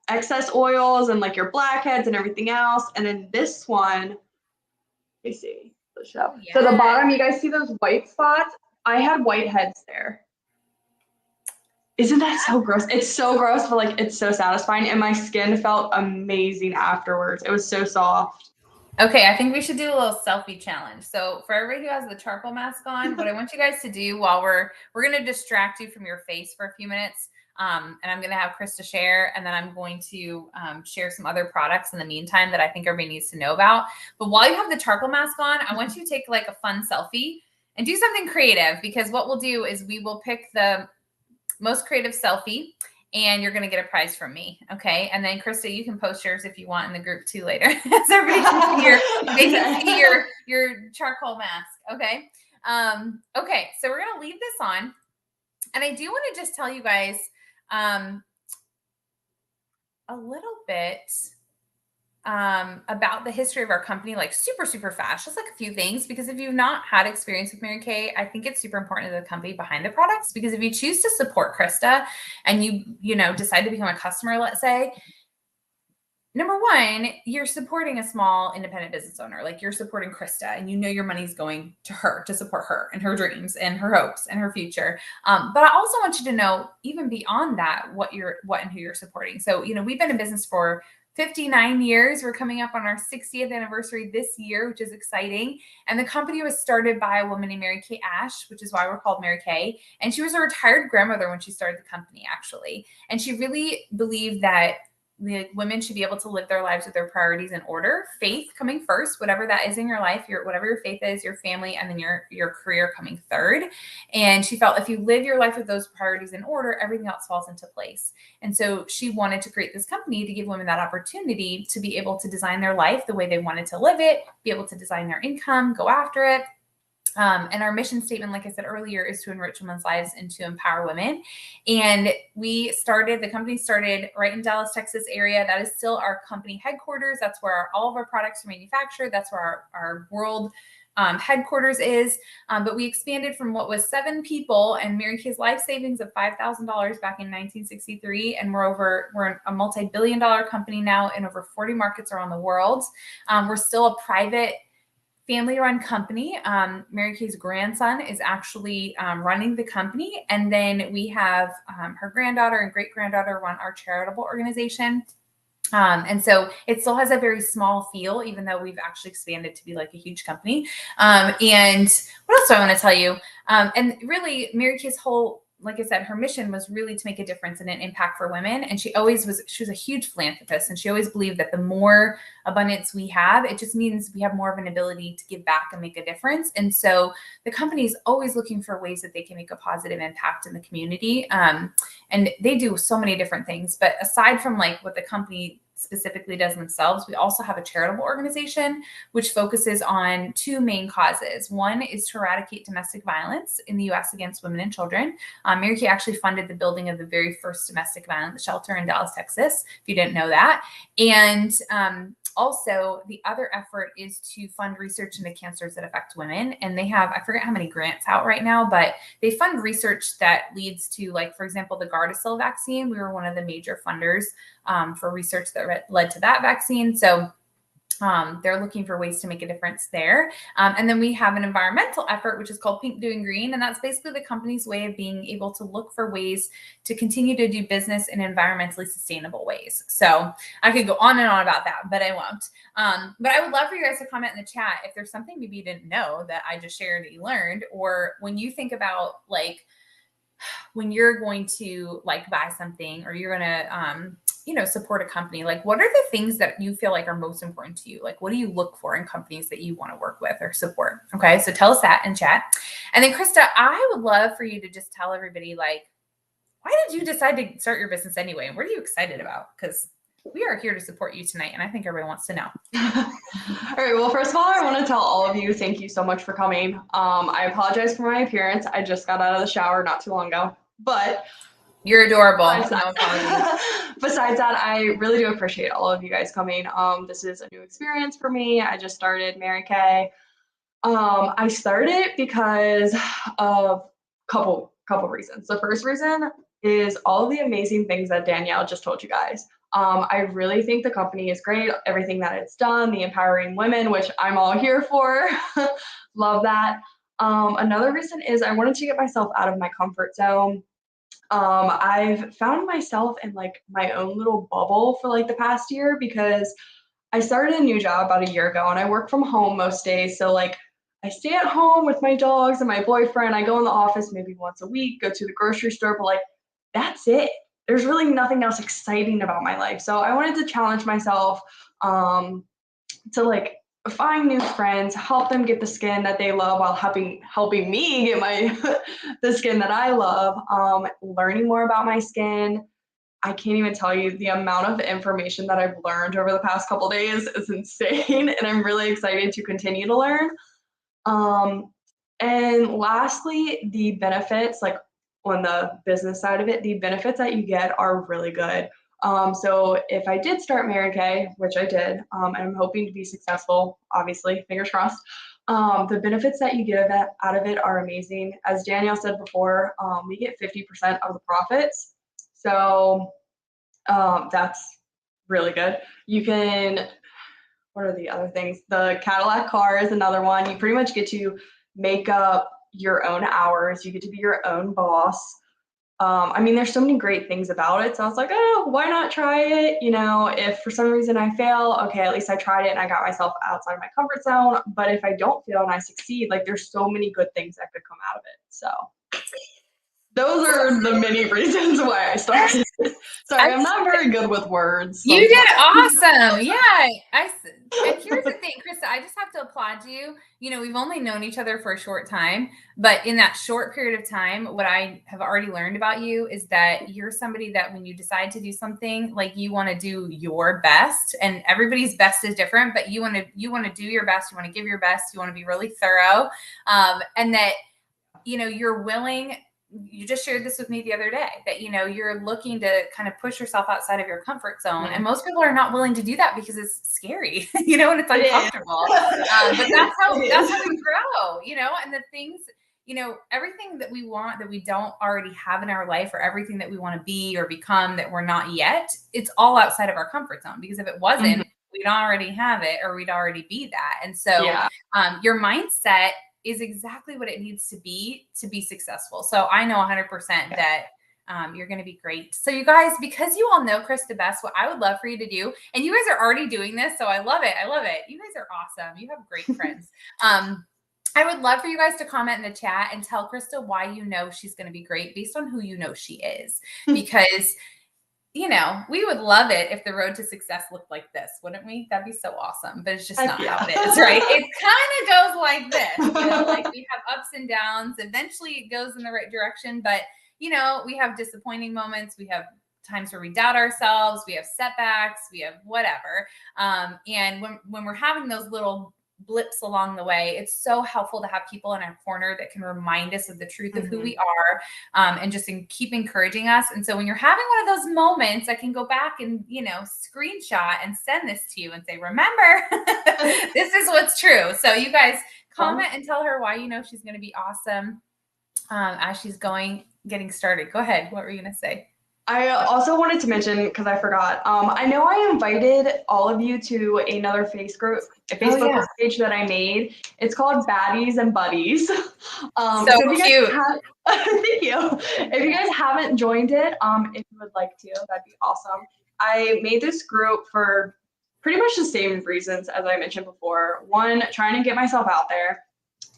excess oils and like your blackheads and everything else. And then this one, let me see the show. Yeah. So the bottom, you guys see those white spots? I had white heads there. Isn't that so gross? It's so gross, but like it's so satisfying, and my skin felt amazing afterwards. It was so soft. Okay, I think we should do a little selfie challenge. So for everybody who has the charcoal mask on, what I want you guys to do while we're going to distract you from your face for a few minutes. And I'm going to have Krista share, and then I'm going to share some other products in the meantime that I think everybody needs to know about. But while you have the charcoal mask on, I want you to take like a fun selfie and do something creative, because what we'll do is we will pick the most creative selfie, and you're going to get a prize from me. Okay. And then Krista, you can post yours if you want in the group too later. So everybody can see your charcoal mask. Okay. Okay. So we're going to leave this on, and I do want to just tell you guys a little bit about the history of our company, like super, super fast, just like a few things, because if you've not had experience with Mary Kay, I think it's super important to the company behind the products, because if you choose to support Krista and you decide to become a customer, let's say, number one, you're supporting a small independent business owner. Like, you're supporting Krista, and your money's going to her to support her and her dreams and her hopes and her future. But I also want you to know, even beyond that, what and who you're supporting. So, we've been in business for 59 years. We're coming up on our 60th anniversary this year, which is exciting. And the company was started by a woman named Mary Kay Ash, which is why we're called Mary Kay. And she was a retired grandmother when she started the company, actually. And she really believed that women should be able to live their lives with their priorities in order. Faith coming first, whatever that is in your life, whatever your faith is, your family, and then your career coming third. And she felt if you live your life with those priorities in order, everything else falls into place. And so she wanted to create this company to give women that opportunity to be able to design their life the way they wanted to live it, be able to design their income, go after it. And our mission statement, like I said earlier, is to enrich women's lives and to empower women. And the company started right in Dallas, Texas area. That is still our company headquarters. That's where all of our products are manufactured. That's where our world headquarters is. But we expanded from what was 7 people and Mary Kay's life savings of $5,000 back in 1963. And we're a multi-billion-dollar company now in over 40 markets around the world. We're still a private family-run company. Mary Kay's grandson is actually running the company. And then we have her granddaughter and great-granddaughter run our charitable organization. And so it still has a very small feel, even though we've actually expanded to be like a huge company. And what else do I want to tell you? And really, Mary Kay's whole, like I said, her mission was really to make a difference and an impact for women. And she was a huge philanthropist. And she always believed that the more abundance we have, it just means we have more of an ability to give back and make a difference. And so the company is always looking for ways that they can make a positive impact in the community. And they do so many different things. But aside from like what the company specifically does themselves, we also have a charitable organization which focuses on 2 main causes. One is to eradicate domestic violence in the U.S. against women and children. Mary Kay actually funded the building of the very first domestic violence shelter in Dallas, Texas, if you didn't know that. And also, the other effort is to fund research into cancers that affect women. And they have, I forget how many grants out right now, but they fund research that leads to, like, for example, the Gardasil vaccine. We were one of the major funders for research that led to that vaccine. So they're looking for ways to make a difference there. And then we have an environmental effort, which is called Pink Doing Green. And that's basically the company's way of being able to look for ways to continue to do business in environmentally sustainable ways. So I could go on and on about that, but I won't. But I would love for you guys to comment in the chat if there's something maybe you didn't know that I just shared that you learned, or when you think about like when you're going to like buy something or you're going to, support a company, like what are the things that you feel like are most important to you? Like, what do you look for in companies that you want to work with or support? Okay. So tell us that in chat. And then Krista, I would love for you to just tell everybody, like, why did you decide to start your business anyway? And what are you excited about? Because we are here to support you tonight. And I think everyone wants to know. All right. Well, first of all, I want to tell all of you, thank you so much for coming. I apologize for my appearance. I just got out of the shower not too long ago, but you're adorable. Besides that, I really do appreciate all of you guys coming. This is a new experience for me. I just started Mary Kay. I started because of couple reasons. The first reason is all of the amazing things that Danielle just told you guys. I really think the company is great. Everything that it's done, the empowering women, which I'm all here for. Love that. Another reason is I wanted to get myself out of my comfort zone. I've found myself in like my own little bubble for like the past year because I started a new job about a year ago and I work from home most days. So like I stay at home with my dogs and my boyfriend. I go in the office maybe once a week, go to the grocery store, but like that's it. There's really nothing else exciting about my life. So I wanted to challenge myself to like find new friends, help them get the skin that they love while helping me get the skin that I love. Learning more about my skin. I can't even tell you the amount of information that I've learned over the past couple days is insane, and I'm really excited to continue to learn. And lastly, the benefits, like on the business side of it, the benefits that you get are really good. So if I did start Mary Kay, which I did, and I'm hoping to be successful, obviously, fingers crossed, the benefits that you get out of it are amazing. As Danielle said before, we get 50% of the profits. So that's really good. You can, what are the other things? The Cadillac car is another one. You pretty much get to make up your own hours. You get to be your own boss. I mean, there's so many great things about it. So I was like, oh, why not try it? If for some reason I fail, okay, at least I tried it and I got myself outside of my comfort zone. But if I don't fail and I succeed, like there's so many good things that could come out of it. So those are the many reasons why I started. Sorry, I'm not very good with words. You did awesome. Yeah. And here's the thing, Krista, I just have to applaud you. You know, we've only known each other for a short time, but in that short period of time, what I have already learned about you is that you're somebody that when you decide to do something, like you want to do your best, and everybody's best is different, but you want to do your best. You want to give your best. You want to be really thorough. And that, you know, you're willing. You just shared this with me the other day that, you know, you're looking to kind of push yourself outside of your comfort zone. And most people are not willing to do that because it's scary, you know, and it's uncomfortable. But that's how we grow, you know, and the things, you know, everything that we want that we don't already have in our life, or everything that we want to be or become that we're not yet, it's all outside of our comfort zone, because if it wasn't, we'd already have it, or we'd already be that. And so your mindset is exactly what it needs to be successful. So I know 100% that you're going to be great. So you guys, because you all know Krista best, what I would love for you to do, and you guys are already doing this, so I love it. I love it. You guys are awesome. You have great friends. I would love for you guys to comment in the chat and tell Krista why you know she's going to be great based on who you know she is. Because you know, we would love it if the road to success looked like this, wouldn't we? That'd be so awesome. But it's just not how it is, right? It kind of goes like this, you know, like we have ups and downs. Eventually it goes in the right direction, but you know, we have disappointing moments. We have times where we doubt ourselves. We have setbacks. We have whatever. And when we're having those little blips along the way, it's so helpful to have people in our corner that can remind us of the truth of who we are, and just keep encouraging us. And so when you're having one of those moments, I can go back and, you know, screenshot and send this to you and say, remember, this is what's true. So you guys comment and tell her why you know she's going to be awesome as she's getting started. Go ahead. What were you going to say? I also wanted to mention, because I forgot, I know I invited all of you to another Facebook page that I made. It's called Baddies and Buddies. So cute. Thank you. If you guys haven't joined it, if you would like to, that'd be awesome. I made this group for pretty much the same reasons as I mentioned before. One, trying to get myself out there,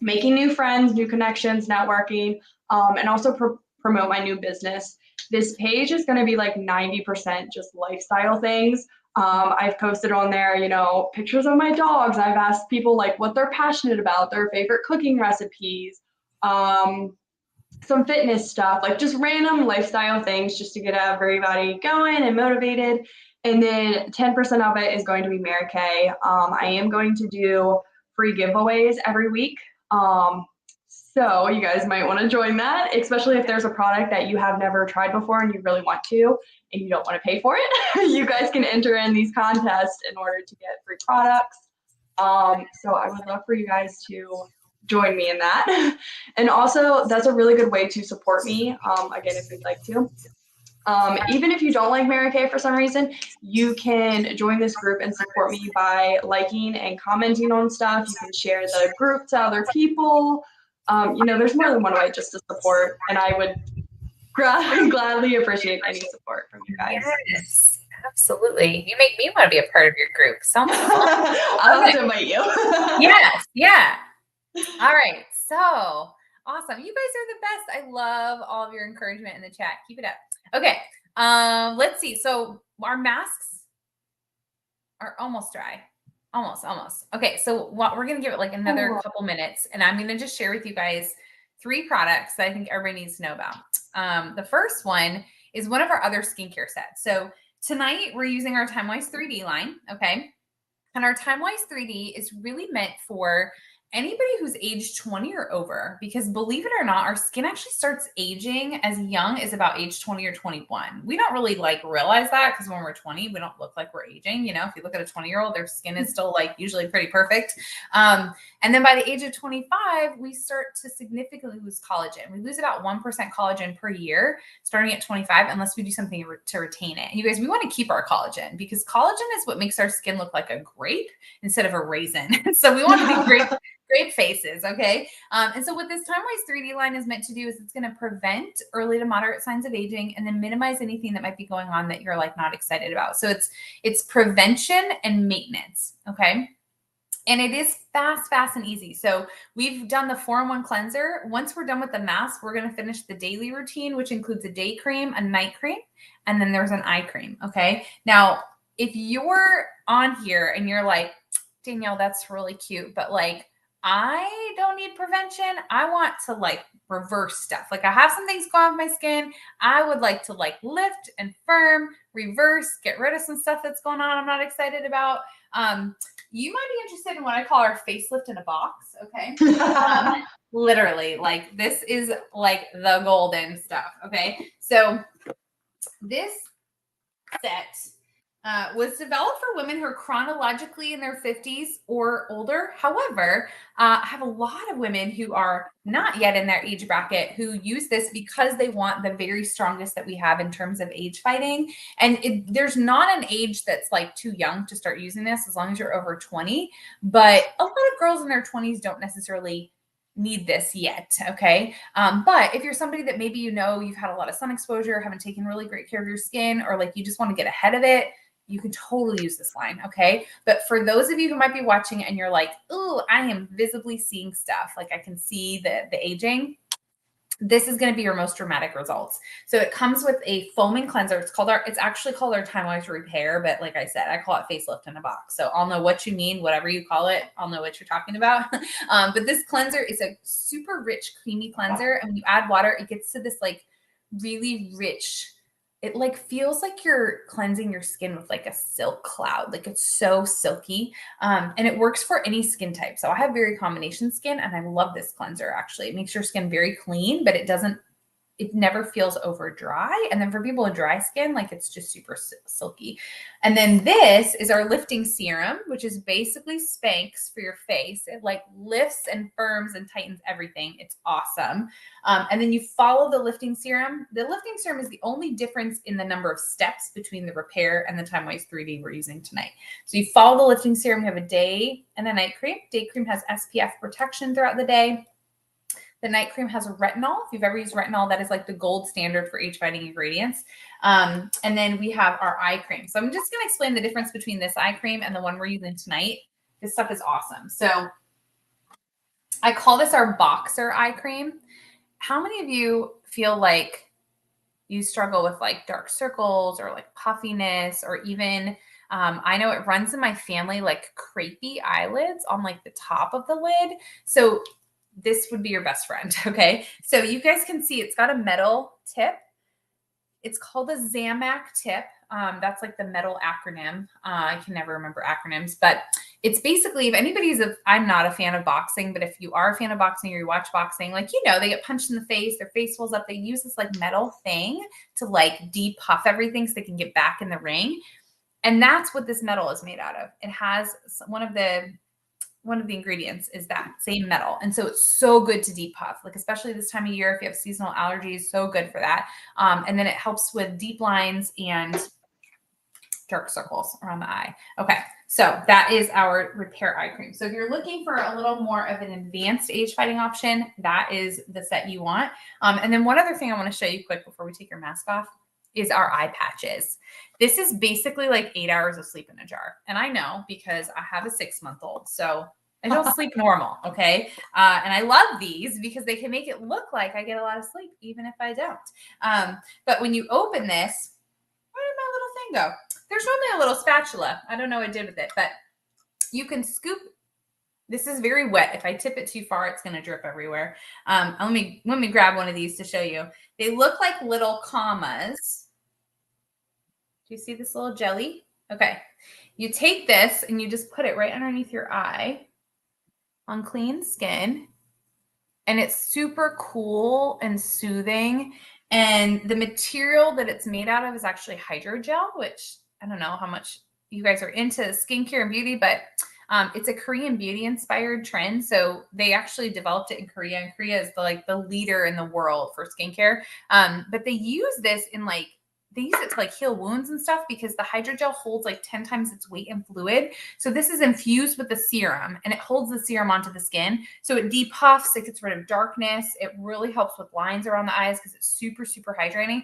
making new friends, new connections, networking, and also promote my new business. This page is going to be like 90% just lifestyle things. I've posted on there, you know, pictures of my dogs. I've asked people like what they're passionate about, their favorite cooking recipes, some fitness stuff, like just random lifestyle things just to get everybody going and motivated. And then 10% of it is going to be Mary Kay. I am going to do free giveaways every week. So you guys might want to join that, especially if there's a product that you have never tried before and you really want to, and you don't want to pay for it. You guys can enter in these contests in order to get free products. So I would love for you guys to join me in that. And also, that's a really good way to support me, again, if you'd like to. Even if you don't like Mary Kay for some reason, you can join this group and support me by liking and commenting on stuff. You can share the group to other people. You know, there's more than one way just to support, and I would gladly appreciate any support from you guys. Yes, absolutely. You make me want to be a part of your group. So much fun. I'll have to invite you. Yes, yeah. All right, so awesome. You guys are the best. I love all of your encouragement in the chat. Keep it up. Okay, let's see. So our masks are almost dry. Almost. Okay, so we're going to give it like another couple minutes, and I'm going to just share with you guys 3 products that I think everybody needs to know about. The first one is one of our other skincare sets. So tonight we're using our TimeWise 3D line, okay? And our TimeWise 3D is really meant for anybody who's age 20 or over, because believe it or not, our skin actually starts aging as young as about age 20 or 21. We don't really like realize that because when we're 20, we don't look like we're aging. You know, if you look at a 20-year-old, their skin is still like usually pretty perfect. And then by the age of 25, we start to significantly lose collagen. We lose about 1% collagen per year starting at 25, unless we do something to retain it. And you guys, we want to keep our collagen because collagen is what makes our skin look like a grape instead of a raisin. So we want to be great faces, okay? And so what this TimeWise 3D line is meant to do is it's going to prevent early to moderate signs of aging and then minimize anything that might be going on that you're like not excited about. So it's prevention and maintenance, okay? And it is fast, fast and easy. So we've done the 4-in-1 cleanser. Once we're done with the mask, we're going to finish the daily routine, which includes a day cream, a night cream, and then there's an eye cream. Okay. Now, if you're on here and you're like, Danielle, that's really cute, but like, I don't need prevention. I want to like reverse stuff. Like I have some things going on with my skin. I would like to like lift and firm, reverse, get rid of some stuff that's going on I'm not excited about. You might be interested in what I call our facelift in a box. Okay. Literally, like this is like the golden stuff. Okay. So this set was developed for women who are chronologically in their 50s or older. However, I have a lot of women who are not yet in their age bracket who use this because they want the very strongest that we have in terms of age fighting. And there's not an age that's like too young to start using this as long as you're over 20. But a lot of girls in their 20s don't necessarily need this yet. Okay. But if you're somebody that maybe, you know, you've had a lot of sun exposure, haven't taken really great care of your skin, or like you just want to get ahead of it, you can totally use this line. Okay. But for those of you who might be watching and you're like, oh, I am visibly seeing stuff. Like I can see the aging. This is going to be your most dramatic results. So it comes with a foaming cleanser. It's actually called our Time Wise Repair, but like I said, I call it facelift in a box. So I'll know what you mean, whatever you call it. I'll know what you're talking about. But this cleanser is a super rich, creamy cleanser. And when you add water, it gets to this like really rich, it like feels like you're cleansing your skin with like a silk cloud. Like it's so silky. And it works for any skin type. So I have very combination skin and I love this cleanser actually. It makes your skin very clean, but it never feels over dry. And then for people with dry skin, like it's just super silky. And then this is our lifting serum, which is basically Spanx for your face. It like lifts and firms and tightens everything. It's awesome. And then you follow the lifting serum. The lifting serum is the only difference in the number of steps between the repair and the Time Wise 3D we're using tonight. So you follow the lifting serum, you have a day and a night cream. Day cream has SPF protection throughout the day. The night cream has retinol. If you've ever used retinol, that is like the gold standard for age fighting ingredients. And then we have our eye cream. So I'm just going to explain the difference between this eye cream and the one we're using tonight. This stuff is awesome. So I call this our boxer eye cream. How many of you feel like you struggle with like dark circles or like puffiness, or even I know it runs in my family, like crepey eyelids on like the top of the lid. So this would be your best friend. Okay. So you guys can see it's got a metal tip. It's called a Zamac tip. That's like the metal acronym. I can never remember acronyms, but it's basically, if I'm not a fan of boxing, but if you are a fan of boxing or you watch boxing, like, you know, they get punched in the face, their face swells up. They use this like metal thing to like depuff everything so they can get back in the ring. And that's what this metal is made out of. It has one of the ingredients is that same metal. And so it's so good to depuff, like especially this time of year, if you have seasonal allergies, so good for that. And then it helps with deep lines and dark circles around the eye. Okay. So that is our repair eye cream. So if you're looking for a little more of an advanced age fighting option, that is the set you want. And then one other thing I want to show you quick before we take your mask off is our eye patches. This is basically like 8 hours of sleep in a jar. And I know because I have a 6-month-old. So I don't sleep normal. Okay. And I love these because they can make it look like I get a lot of sleep, even if I don't. But when you open this, where did my little thing go? There's normally a little spatula. I don't know what I did with it, but you can scoop. This is very wet. If I tip it too far, it's going to drip everywhere. Let me grab one of these to show you. They look like little commas. Do you see this little jelly? Okay. You take this and you just put it right underneath your eye on clean skin. And it's super cool and soothing. And the material that it's made out of is actually hydrogel, which I don't know how much you guys are into skincare and beauty, but it's a Korean beauty inspired trend. So they actually developed it in Korea, and Korea is the leader in the world for skincare. But they use this they use it to like heal wounds and stuff because the hydrogel holds like 10 times its weight in fluid. So this is infused with the serum and it holds the serum onto the skin. So it depuffs, it gets rid of darkness. It really helps with lines around the eyes because it's super, super hydrating.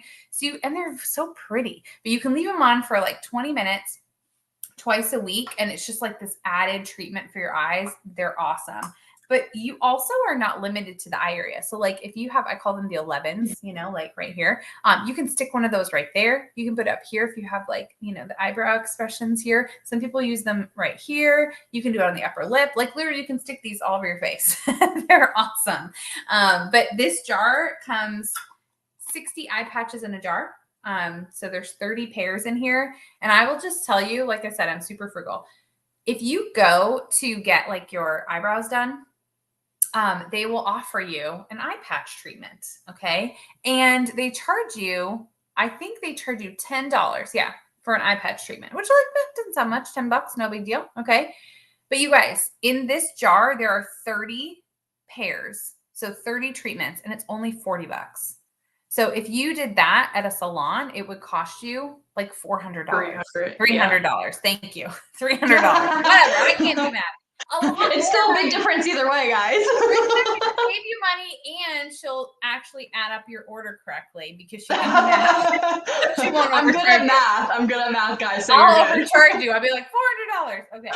And they're so pretty, but you can leave them on for like 20 minutes. twice a week, and it's just like this added treatment for your eyes. They're awesome. But you also are not limited to the eye area. So like if you have, I call them the 11s, you know, like right here, you can stick one of those right there. You can put it up here if you have like, you know, the eyebrow expressions here. Some people use them right here. You can do it on the upper lip. Like literally you can stick these all over your face. They're awesome. But this jar comes 60 eye patches in a jar. So there's 30 pairs in here. And I will just tell you, like I said, I'm super frugal. If you go to get like your eyebrows done, they will offer you an eye patch treatment. Okay. And they charge you, I think they charge you $10. Yeah. For an eye patch treatment, which like doesn't sound much, $10, no big deal. Okay. But you guys, in this jar, there are 30 pairs. So 30 treatments, and it's only $40. So if you did that at a salon, it would cost you like $400. $300. Yeah. Thank you. $300. Whatever. I can't do math. It's still a big difference either way, guys. Krista can save you money, and she'll actually add up your order correctly because she can do math. She won't I'm good at math. I'm good at math, guys. So I'll overcharge you. I'll be like $400. Okay.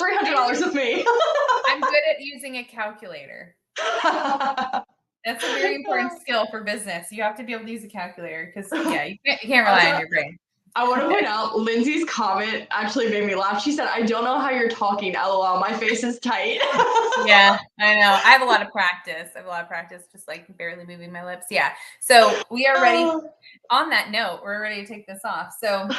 $300 with me. I'm good at using a calculator. That's a very important skill for business. You have to be able to use a calculator because, yeah, you can't rely on your brain. I want to point out, Lindsay's comment actually made me laugh. She said, I don't know how you're talking, LOL. My face is tight. Yeah, I know. I have a lot of practice. Just like barely moving my lips. Yeah. So we are ready. On that note, we're ready to take this off. So,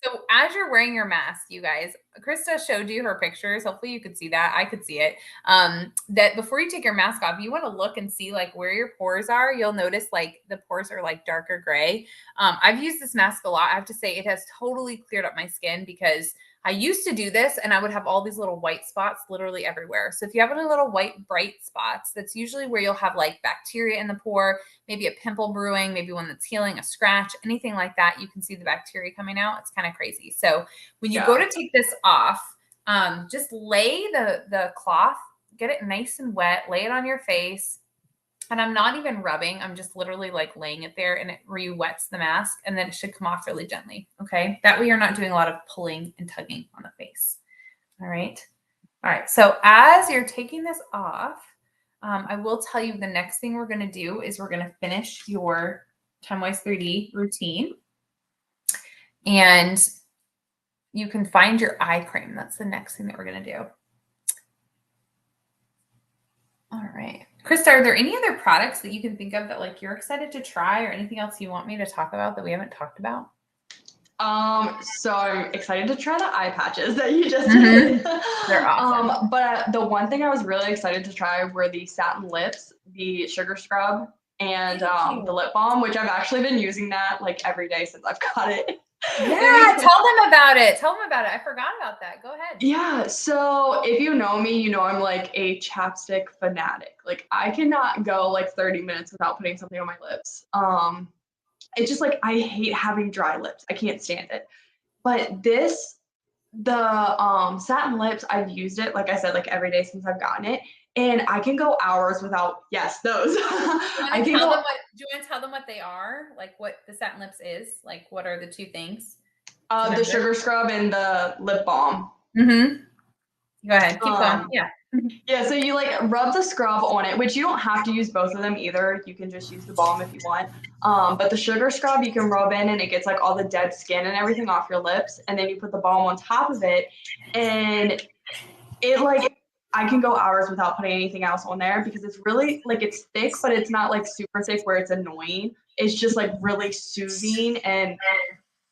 so as you're wearing your mask, you guys, Krista showed you her pictures. Hopefully you could see that. I could see it. That before you take your mask off, you want to look and see like where your pores are. You'll notice like the pores are like darker gray. I've used this mask a lot. I have to say it has totally cleared up my skin because I used to do this and I would have all these little white spots literally everywhere. So if you have any little white bright spots, that's usually where you'll have like bacteria in the pore, maybe a pimple brewing, maybe one that's healing, a scratch, anything like that. You can see the bacteria coming out. It's kind of crazy. So when you go to take this off, just lay the cloth, get it nice and wet, lay it on your face. And I'm not even rubbing. I'm just literally like laying it there, and it re-wets the mask, and then it should come off really gently. Okay. That way you're not doing a lot of pulling and tugging on the face. All right. All right. So as you're taking this off, I will tell you the next thing we're going to do is we're going to finish your TimeWise 3D routine. And you can find your eye cream. That's the next thing that we're going to do. All right. Krista, are there any other products that you can think of that like you're excited to try, or anything else you want me to talk about that we haven't talked about? So I'm excited to try the eye patches that you just did. They're awesome. But the one thing I was really excited to try were the satin lips, the sugar scrub, and the lip balm, which I've actually been using that like every day since I've got it. Yeah, tell them about it. I forgot about that. Go ahead. Yeah, so if you know me, you know I'm like a chapstick fanatic. Like I cannot go like 30 minutes without putting something on my lips. It's just like I hate having dry lips. I can't stand it. But the satin lips, I've used it, like I said, like every day since I've gotten it. And I can go hours without, yes, those. Do you want to tell them what they are? Like what the satin lips is? Like what are the two things? The sugar scrub and the lip balm. Mm-hmm. Go ahead. Keep going. Yeah. Yeah, so you like rub the scrub on it, which you don't have to use both of them either. You can just use the balm if you want. But the sugar scrub you can rub in, and it gets like all the dead skin and everything off your lips. And then you put the balm on top of it, and it like, I can go hours without putting anything else on there because it's really like, it's thick, but it's not like super thick where it's annoying. It's just like really soothing, and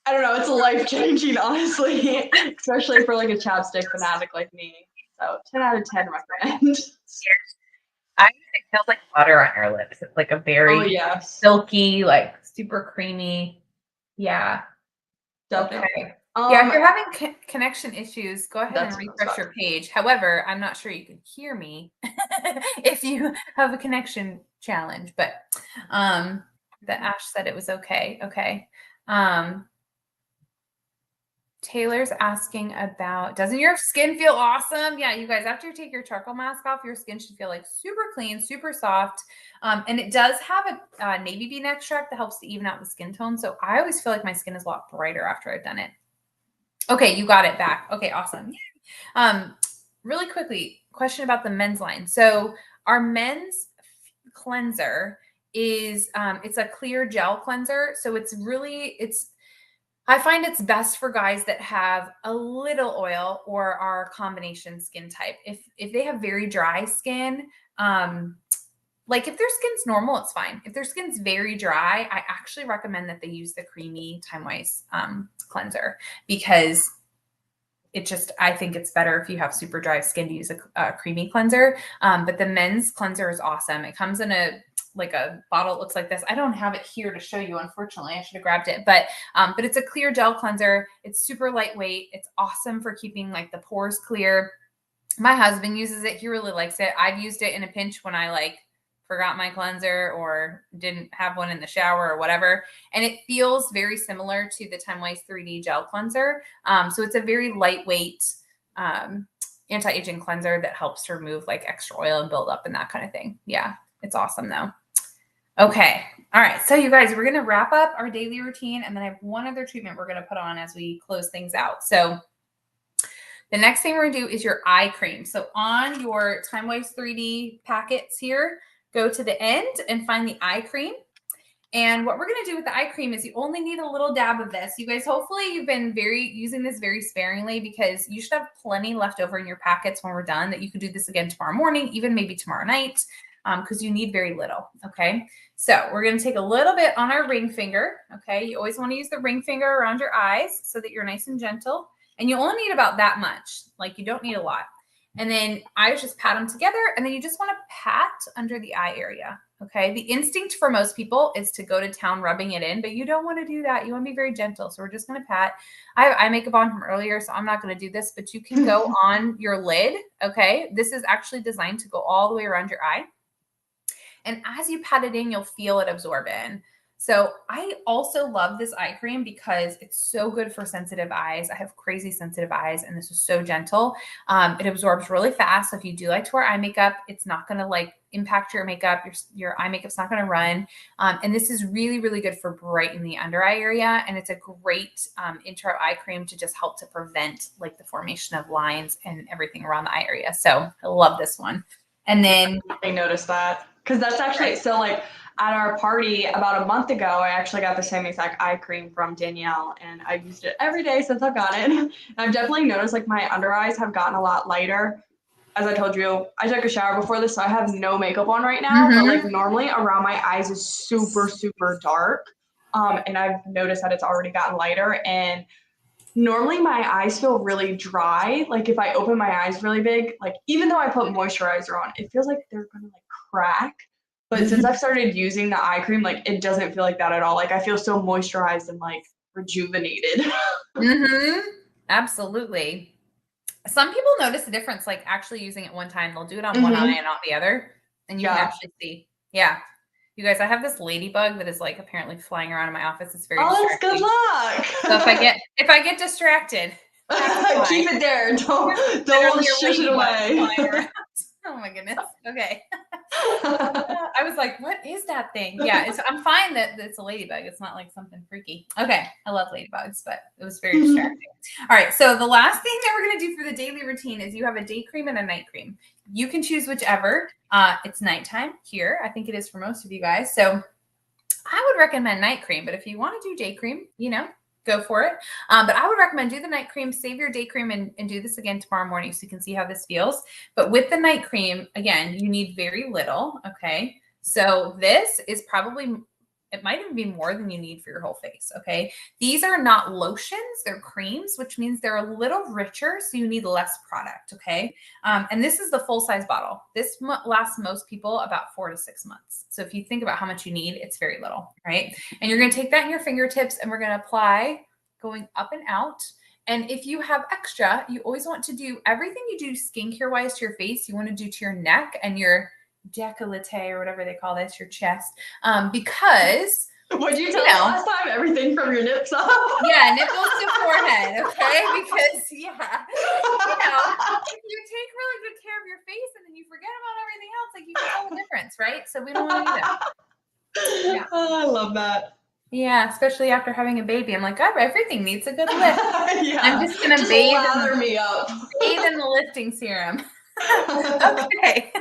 I don't know, it's life-changing, honestly, especially for like a chapstick fanatic like me. So 10 out of 10 recommend. I think it feels like butter on your lips. It's like a very silky, like super creamy. Yeah. Definitely. Okay. Yeah, if you're having connection issues, go ahead and refresh your page. However, I'm not sure you can hear me if you have a connection challenge, but the Ash said it was okay. Okay. Taylor's asking about, doesn't your skin feel awesome? Yeah, you guys, after you take your charcoal mask off, your skin should feel like super clean, super soft. And it does have a navy bean extract that helps to even out the skin tone. So I always feel like my skin is a lot brighter after I've done it. Okay, you got it back. Okay, awesome. Really quickly, question about the men's line. So our men's cleanser is it's a clear gel cleanser. So I find it's best for guys that have a little oil or are combination skin type. If they have very dry skin, like if their skin's normal, it's fine. If their skin's very dry, I actually recommend that they use the creamy Time Wise cleanser, because I think it's better if you have super dry skin to use a creamy cleanser. But the men's cleanser is awesome. It comes in a bottle. It looks like this. I don't have it here to show you, unfortunately. I should have grabbed it, but it's a clear gel cleanser. It's super lightweight. It's awesome for keeping like the pores clear. My husband uses it. He really likes it. I've used it in a pinch when I forgot my cleanser or didn't have one in the shower or whatever. And it feels very similar to the Time Wise 3D gel cleanser. So it's a very lightweight anti-aging cleanser that helps to remove like extra oil and build up and that kind of thing. Yeah, it's awesome though. Okay. All right. So you guys, we're going to wrap up our daily routine. And then I have one other treatment we're going to put on as we close things out. So the next thing we're going to do is your eye cream. So on your Time Wise 3D packets here, go to the end and find the eye cream. And what we're going to do with the eye cream is you only need a little dab of this. You guys, hopefully you've been using this very sparingly, because you should have plenty left over in your packets when we're done, that you could do this again tomorrow morning, even maybe tomorrow night, because you need very little. Okay. So we're going to take a little bit on our ring finger. Okay. You always want to use the ring finger around your eyes so that you're nice and gentle. And you only need about that much. Like, you don't need a lot. And then eyes, just pat them together. And then you just want to pat under the eye area. Okay. The instinct for most people is to go to town rubbing it in, but you don't want to do that. You want to be very gentle. So we're just going to pat. I have eye makeup on from earlier, so I'm not going to do this, but you can go on your lid. Okay. This is actually designed to go all the way around your eye. And as you pat it in, you'll feel it absorb in. So I also love this eye cream because it's so good for sensitive eyes. I have crazy sensitive eyes, and this is so gentle. It absorbs really fast. So if you do like to wear eye makeup, it's not going to impact your makeup. Your eye makeup's not going to run. And this is really, really good for brightening the under eye area. And it's a great intro eye cream to just help to prevent the formation of lines and everything around the eye area. So I love this one. And then I noticed that, because that's actually so at our party about a month ago, I actually got the same exact eye cream from Danielle, and I've used it every day since I've got it. And I've definitely noticed my under eyes have gotten a lot lighter. As I told you, I took a shower before this, so I have no makeup on right now, but normally around my eyes is super, super dark. And I've noticed that it's already gotten lighter, and normally my eyes feel really dry. If I open my eyes really big, even though I put moisturizer on, it feels like they're gonna crack. But since I've started using the eye cream, it doesn't feel like that at all. I feel so moisturized and rejuvenated. Absolutely. Some people notice the difference, actually using it one time. They'll do it on one eye and not the other. And you can actually see. Yeah. You guys, I have this ladybug that is apparently flying around in my office. It's very distracting. Good luck. So if I get distracted, keep it there. Don't shush it away. Oh my goodness. Okay. I was like, what is that thing? Yeah, I'm fine that it's a ladybug. It's not something freaky. Okay. I love ladybugs, but it was very distracting. All right. So the last thing that we're going to do for the daily routine is you have a day cream and a night cream. You can choose whichever. It's nighttime here. I think it is for most of you guys. So I would recommend night cream, but if you want to do day cream, go for it. But I would recommend do the night cream, save your day cream, and do this again tomorrow morning so you can see how this feels. But with the night cream, again, you need very little. Okay. So this is it might even be more than you need for your whole face. Okay. These are not lotions. They're creams, which means they're a little richer. So you need less product. Okay. And this is the full size bottle. This lasts most people about 4 to 6 months. So if you think about how much you need, it's very little, right? And you're going to take that in your fingertips, and we're going to apply going up and out. And if you have extra, you always want to do everything you do skincare wise to your face. You want to do to your neck and your décolleté, or whatever they call this, your chest, because what did you tell me last time? Everything from your nips up? Yeah, nipples to forehead, okay? Because if you take really good care of your face and then you forget about everything else, you can tell the difference, right? So we don't want to do that. Yeah. Oh, I love that. Yeah, especially after having a baby. I'm like, oh, everything needs a good lift. Yeah. I'm just gonna lather me up. bathe in the lifting serum. Okay.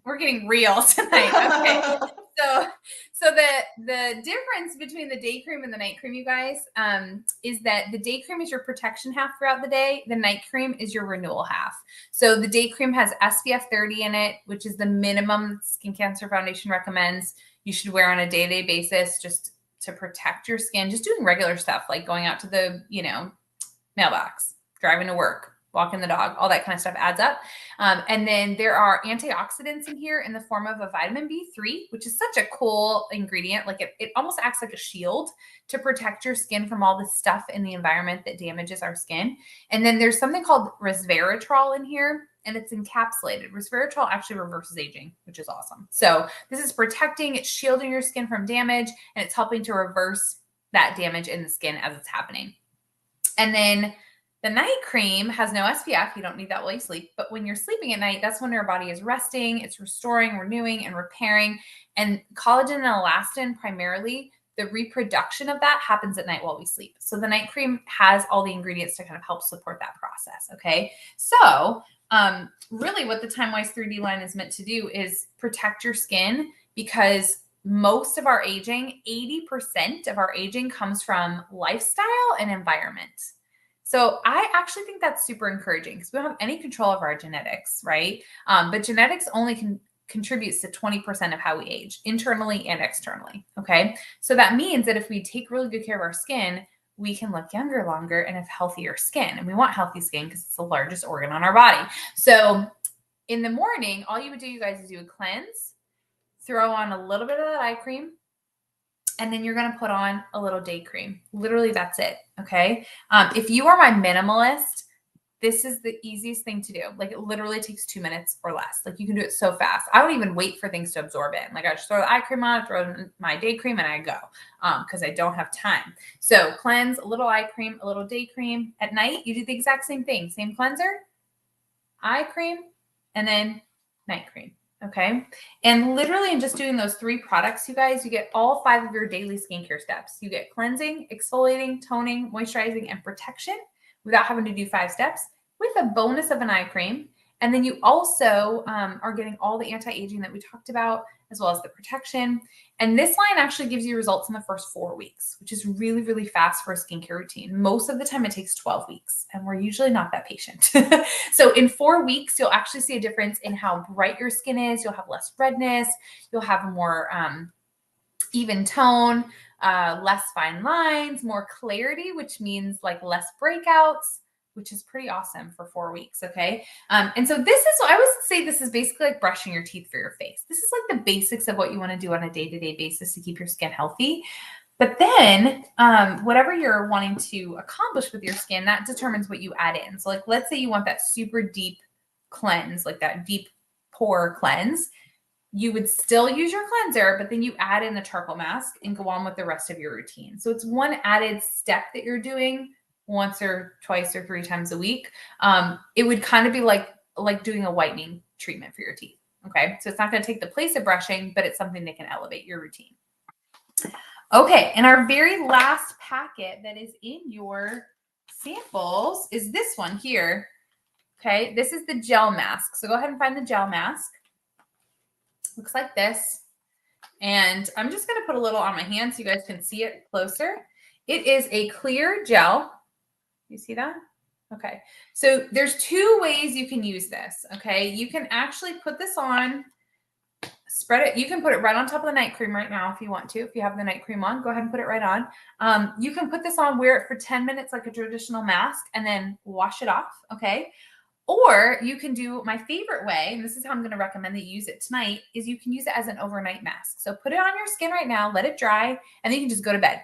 We're getting real tonight. Okay. So the difference between the day cream and the night cream, you guys, is that the day cream is your protection half throughout the day. The night cream is your renewal half. So the day cream has SPF 30 in it, which is the minimum Skin Cancer Foundation recommends you should wear on a day-to-day basis just to protect your skin, just doing regular stuff like going out to the, mailbox, driving to work, walking the dog, all that kind of stuff adds up. And then there are antioxidants in here in the form of a vitamin B3, which is such a cool ingredient. Like it almost acts like a shield to protect your skin from all the stuff in the environment that damages our skin. And then there's something called resveratrol in here, and it's encapsulated. Resveratrol actually reverses aging, which is awesome. So this is protecting, it's shielding your skin from damage, and it's helping to reverse that damage in the skin as it's happening. And then the night cream has no SPF. You don't need that while you sleep. But when you're sleeping at night, that's when your body is resting. It's restoring, renewing, and repairing. And collagen and elastin, primarily, the reproduction of that happens at night while we sleep. So the night cream has all the ingredients to kind of help support that process. Okay. So really what the TimeWise 3D line is meant to do is protect your skin, because most of our aging, 80% of our aging comes from lifestyle and environment. So I actually think that's super encouraging because we don't have any control of our genetics, right? But genetics only contributes to 20% of how we age, internally and externally, okay? So that means that if we take really good care of our skin, we can look younger longer and have healthier skin. And we want healthy skin because it's the largest organ on our body. So in the morning, all you would do, you guys, is you would cleanse, throw on a little bit of that eye cream, and then you're going to put on a little day cream. Literally, that's it. Okay. If you are my minimalist, this is the easiest thing to do. Like, it literally takes 2 minutes or less. Like, you can do it so fast. I don't even wait for things to absorb in. Like, I just throw the eye cream on, throw in my day cream, and I go, because I don't have time. So cleanse, a little eye cream, a little day cream. At night, you do the exact same thing. Same cleanser, eye cream, and then night cream. Okay. And literally in just doing those 3 products, you guys, you get all 5 of your daily skincare steps. You get cleansing, exfoliating, toning, moisturizing, and protection without having to do 5 steps, with a bonus of an eye cream. And then you also are getting all the anti-aging that we talked about, as well as the protection. And this line actually gives you results in the first 4 weeks, which is really, really fast for a skincare routine. Most of the time it takes 12 weeks, and we're usually not that patient. So in 4 weeks, you'll actually see a difference in how bright your skin is. You'll have less redness. You'll have a more even tone, less fine lines, more clarity, which means like less breakouts, which is pretty awesome for 4 weeks. Okay. And so this is, I would say this is basically like brushing your teeth for your face. This is like the basics of what you want to do on a day-to-day basis to keep your skin healthy. But then whatever you're wanting to accomplish with your skin, that determines what you add in. So like, let's say you want that super deep cleanse, like that deep pore cleanse. You would still use your cleanser, but then you add in the charcoal mask and go on with the rest of your routine. So it's one added step that you're doing once or twice or 3 times a week. It would kind of be like doing a whitening treatment for your teeth. Okay. So it's not going to take the place of brushing, but it's something that can elevate your routine. Okay. And our very last packet that is in your samples is this one here. Okay. This is the gel mask. So go ahead and find the gel mask. Looks like this. And I'm just going to put a little on my hand so you guys can see it closer. It is a clear gel. You see that? Okay. So there's 2 ways you can use this. Okay. You can actually put this on, spread it. You can put it right on top of the night cream right now if you want to. If you have the night cream on, go ahead and put it right on. You can put this on, wear it for 10 minutes like a traditional mask, and then wash it off. Okay. Or you can do my favorite way, and this is how I'm going to recommend that you use it tonight, is you can use it as an overnight mask. So put it on your skin right now, let it dry, and then you can just go to bed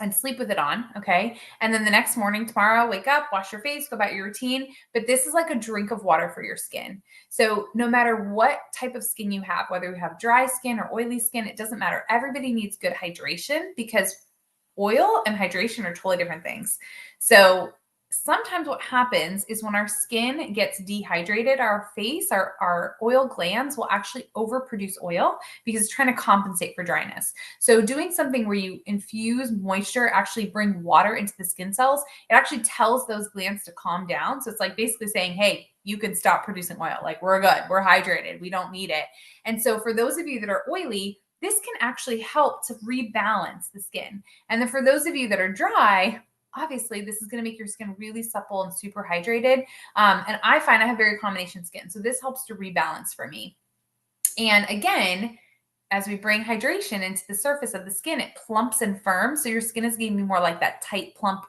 and sleep with it on, okay? And then the next morning, tomorrow, wake up, wash your face, go about your routine. But this is like a drink of water for your skin. So no matter what type of skin you have, whether you have dry skin or oily skin, it doesn't matter. Everybody needs good hydration, because oil and hydration are totally different things. So sometimes what happens is when our skin gets dehydrated, our face, our oil glands will actually overproduce oil because it's trying to compensate for dryness. So doing something where you infuse moisture, actually bring water into the skin cells, it actually tells those glands to calm down. So it's like basically saying, hey, you can stop producing oil. Like, we're good. We're hydrated. We don't need it. And so for those of you that are oily, this can actually help to rebalance the skin. And then for those of you that are dry, obviously this is going to make your skin really supple and super hydrated. And I find I have very combination skin. So this helps to rebalance for me. And again, as we bring hydration into the surface of the skin, it plumps and firms. So your skin is going to be more like that tight, plump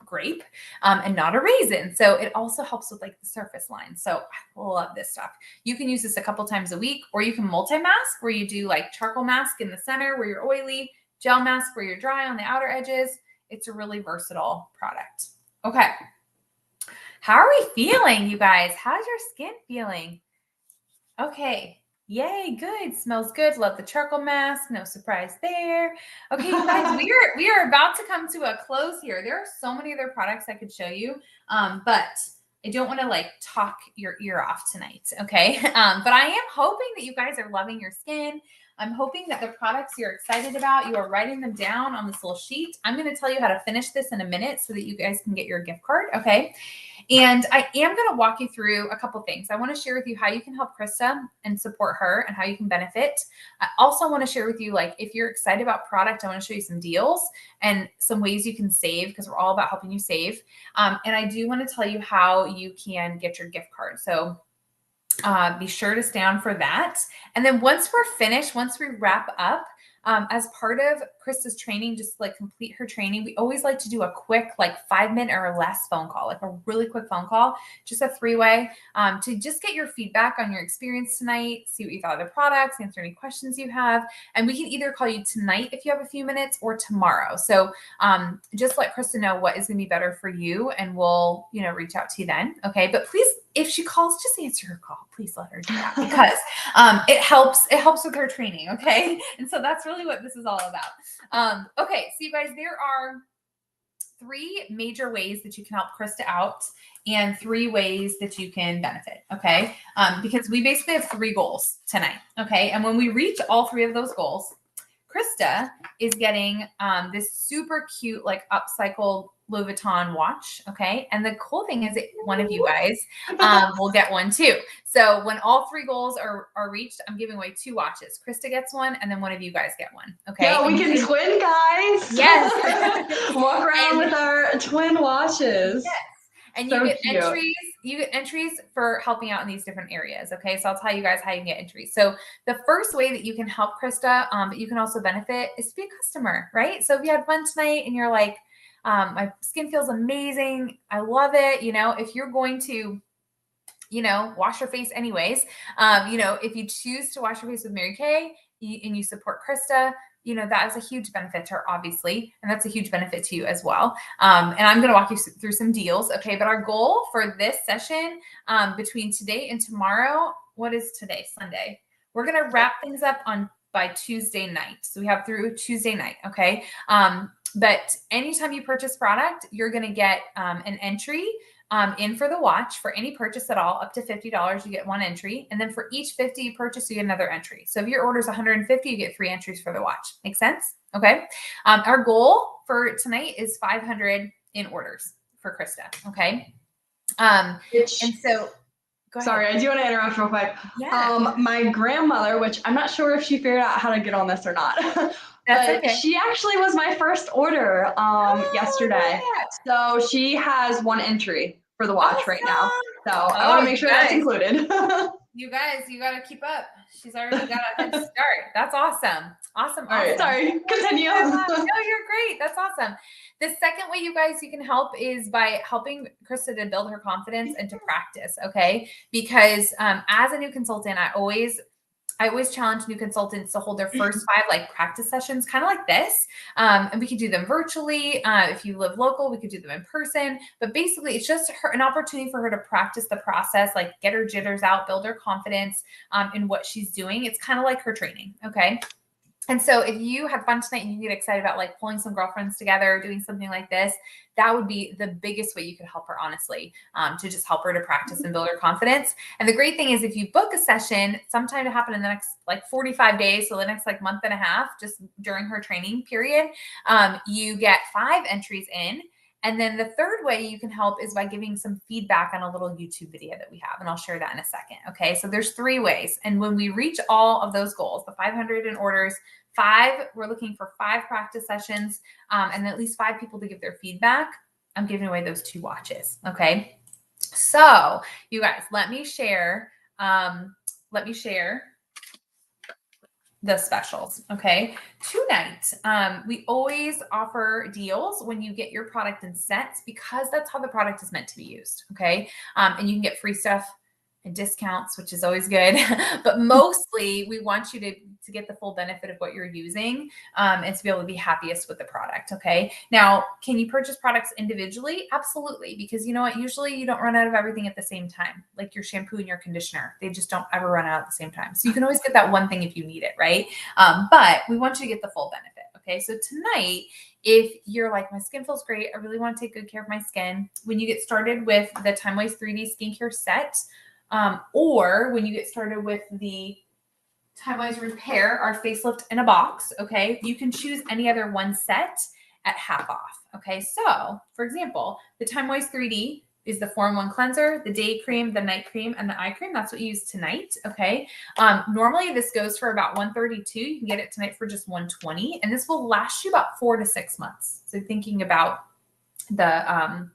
grape and not a raisin. So it also helps with like the surface line. So I love this stuff. You can use this a couple times a week, or you can multi-mask where you do like charcoal mask in the center where you're oily, gel mask where you're dry on the outer edges. It's a really versatile product. Okay. How are we feeling, you guys? How's your skin feeling? Okay. Yay, good. Smells good. Love the charcoal mask. No surprise there. Okay, you guys, we are about to come to a close here. There are so many other products I could show you, but I don't want to like talk your ear off tonight, okay? But I am hoping that you guys are loving your skin. I'm hoping that the products you're excited about, you are writing them down on this little sheet. I'm going to tell you how to finish this in a minute so that you guys can get your gift card, okay? And I am going to walk you through a couple things. I want to share with you how you can help Krista and support her and how you can benefit. I also want to share with you, like, if you're excited about product, I want to show you some deals and some ways you can save, because we're all about helping you save. And I do want to tell you how you can get your gift card. So be sure to stay on for that. And then once we're finished, once we wrap up, as part of Krista's training, just to like complete her training, we always like to do a quick, like 5-minute or less phone call, like a really quick phone call, just a 3-way, to just get your feedback on your experience tonight, see what you thought of the products, answer any questions you have. And we can either call you tonight if you have a few minutes, or tomorrow. So just let Krista know what is going to be better for you, and we'll, reach out to you then. Okay. But please, if she calls, just answer her call. Please let her do that, because it helps with her training. Okay. And so that's really what this is all about. Okay. So you guys, there are 3 major ways that you can help Krista out, and 3 ways that you can benefit. Okay. Because we basically have 3 goals tonight. Okay. And when we reach all 3 of those goals, Krista is getting this super cute, like upcycled Louis Vuitton watch. Okay. And the cool thing is that one of you guys will get one too. So when all 3 goals are reached, I'm giving away 2 watches. Krista gets one, and then one of you guys get one. Okay. Yeah, we can twin, guys. Yes. Walk around with our twin watches. Yes. And you get entries. You get entries for helping out in these different areas. Okay. So I'll tell you guys how you can get entries. So the first way that you can help Krista, but you can also benefit, is to be a customer, right? So if you had fun tonight and you're like, my skin feels amazing, I love it. If you're going to, wash your face anyways, if you choose to wash your face with Mary Kay and you support Krista, that is a huge benefit to her, obviously. And that's a huge benefit to you as well. And I'm going to walk you through some deals. Okay. But our goal for this session, between today and tomorrow, what is today? Sunday. We're going to wrap things up by Tuesday night. So we have through Tuesday night. Okay. But anytime you purchase product, you're going to get an entry in for the watch. For any purchase at all, up to $50, you get 1 entry. And then for each 50 you purchase, you get another entry. So if your order is 150, you get 3 entries for the watch. Make sense? Okay. Our goal for tonight is 500 in orders for Krista. Okay. And so go ahead. Sorry, I do want to interrupt real quick. Yeah. My grandmother, which I'm not sure if she figured out how to get on this or not, but okay. She actually was my first order yesterday. Yeah. So she has 1 entry for the watch right now. So I want to make sure that's included. You guys, you got to keep up. She's already got a head start. That's awesome. Awesome. All right, sorry. Continue. No, you're great. That's awesome. The second way, you guys, you can help is by helping Krista to build her confidence and to practice. Okay. Because as a new consultant, I always challenge new consultants to hold their first 5 like practice sessions, kind of like this. And we could do them virtually. If you live local, we could do them in person. But basically, it's just an opportunity for her to practice the process, like get her jitters out, build her confidence in what she's doing. It's kind of like her training. Okay. And so if you had fun tonight and you get excited about like pulling some girlfriends together, doing something like this, that would be the biggest way you could help her, honestly, to just help her to practice and build her confidence. And the great thing is if you book a session sometime to happen in the next like 45 days, so the next like month and a half, just during her training period, you get 5 entries in. And then the third way you can help is by giving some feedback on a little YouTube video that we have. And I'll share that in a second. Okay. So there's 3 ways. And when we reach all of those goals, the 500 in orders, 5, we're looking for 5 practice sessions, and at least 5 people to give their feedback. I'm giving away those 2 watches. Okay. So you guys, let me share the specials. Okay. Tonight, we always offer deals when you get your product in sets, because that's how the product is meant to be used. Okay. And you can get free stuff and discounts, which is always good. But mostly we want you to get the full benefit of what you're using, and to be able to be happiest with the product. Okay. Now, can you purchase products individually? Absolutely. Because you know what? Usually you don't run out of everything at the same time, like your shampoo and your conditioner. They just don't ever run out at the same time. So you can always get that one thing if you need it, right? But we want you to get the full benefit. Okay. So tonight, if you're like, my skin feels great, I really want to take good care of my skin. When you get started with the Time-Wise 3D skincare set, or when you get started with the Time-Wise Repair, our facelift in a box, okay, you can choose any other one set at half off. Okay, so for example, the Time-Wise 3D is the 4-in-1 cleanser, the day cream, the night cream, and the eye cream. That's what you use tonight. Okay, normally this goes for about $132. You can get it tonight for just $120, and this will last you about 4 to 6 months. So thinking about the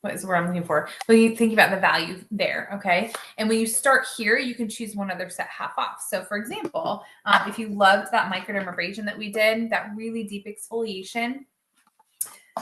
what is the word I'm looking for? Well, you think about the value there, okay? And when you start here, you can choose one other set half off. So for example, if you loved that microdermabrasion that we did, that really deep exfoliation,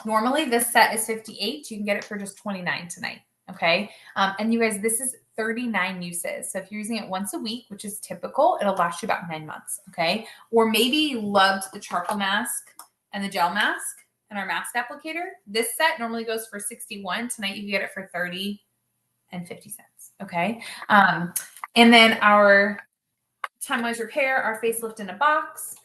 normally this set is $58. You can get it for just $29 tonight, okay? And you guys, this is 39 uses. So if you're using it once a week, which is typical, it'll last you about 9 months, okay? Or maybe you loved the charcoal mask and the gel mask and our mask applicator. This set normally goes for $61. Tonight you can get it for $30 and 50 cents. Okay. And then our Time-Wise Repair, our facelift in a box.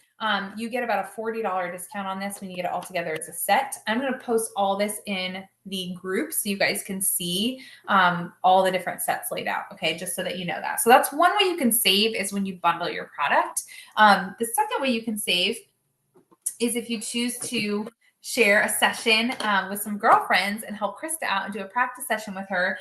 You get about a $40 discount on this when you get it all together as a set. I'm going to post all this in the group so you guys can see all the different sets laid out. Okay. Just so that you know that. So that's one way you can save, is when you bundle your product. The second way you can save is if you choose to share a session with some girlfriends and help Krista out and do a practice session with her.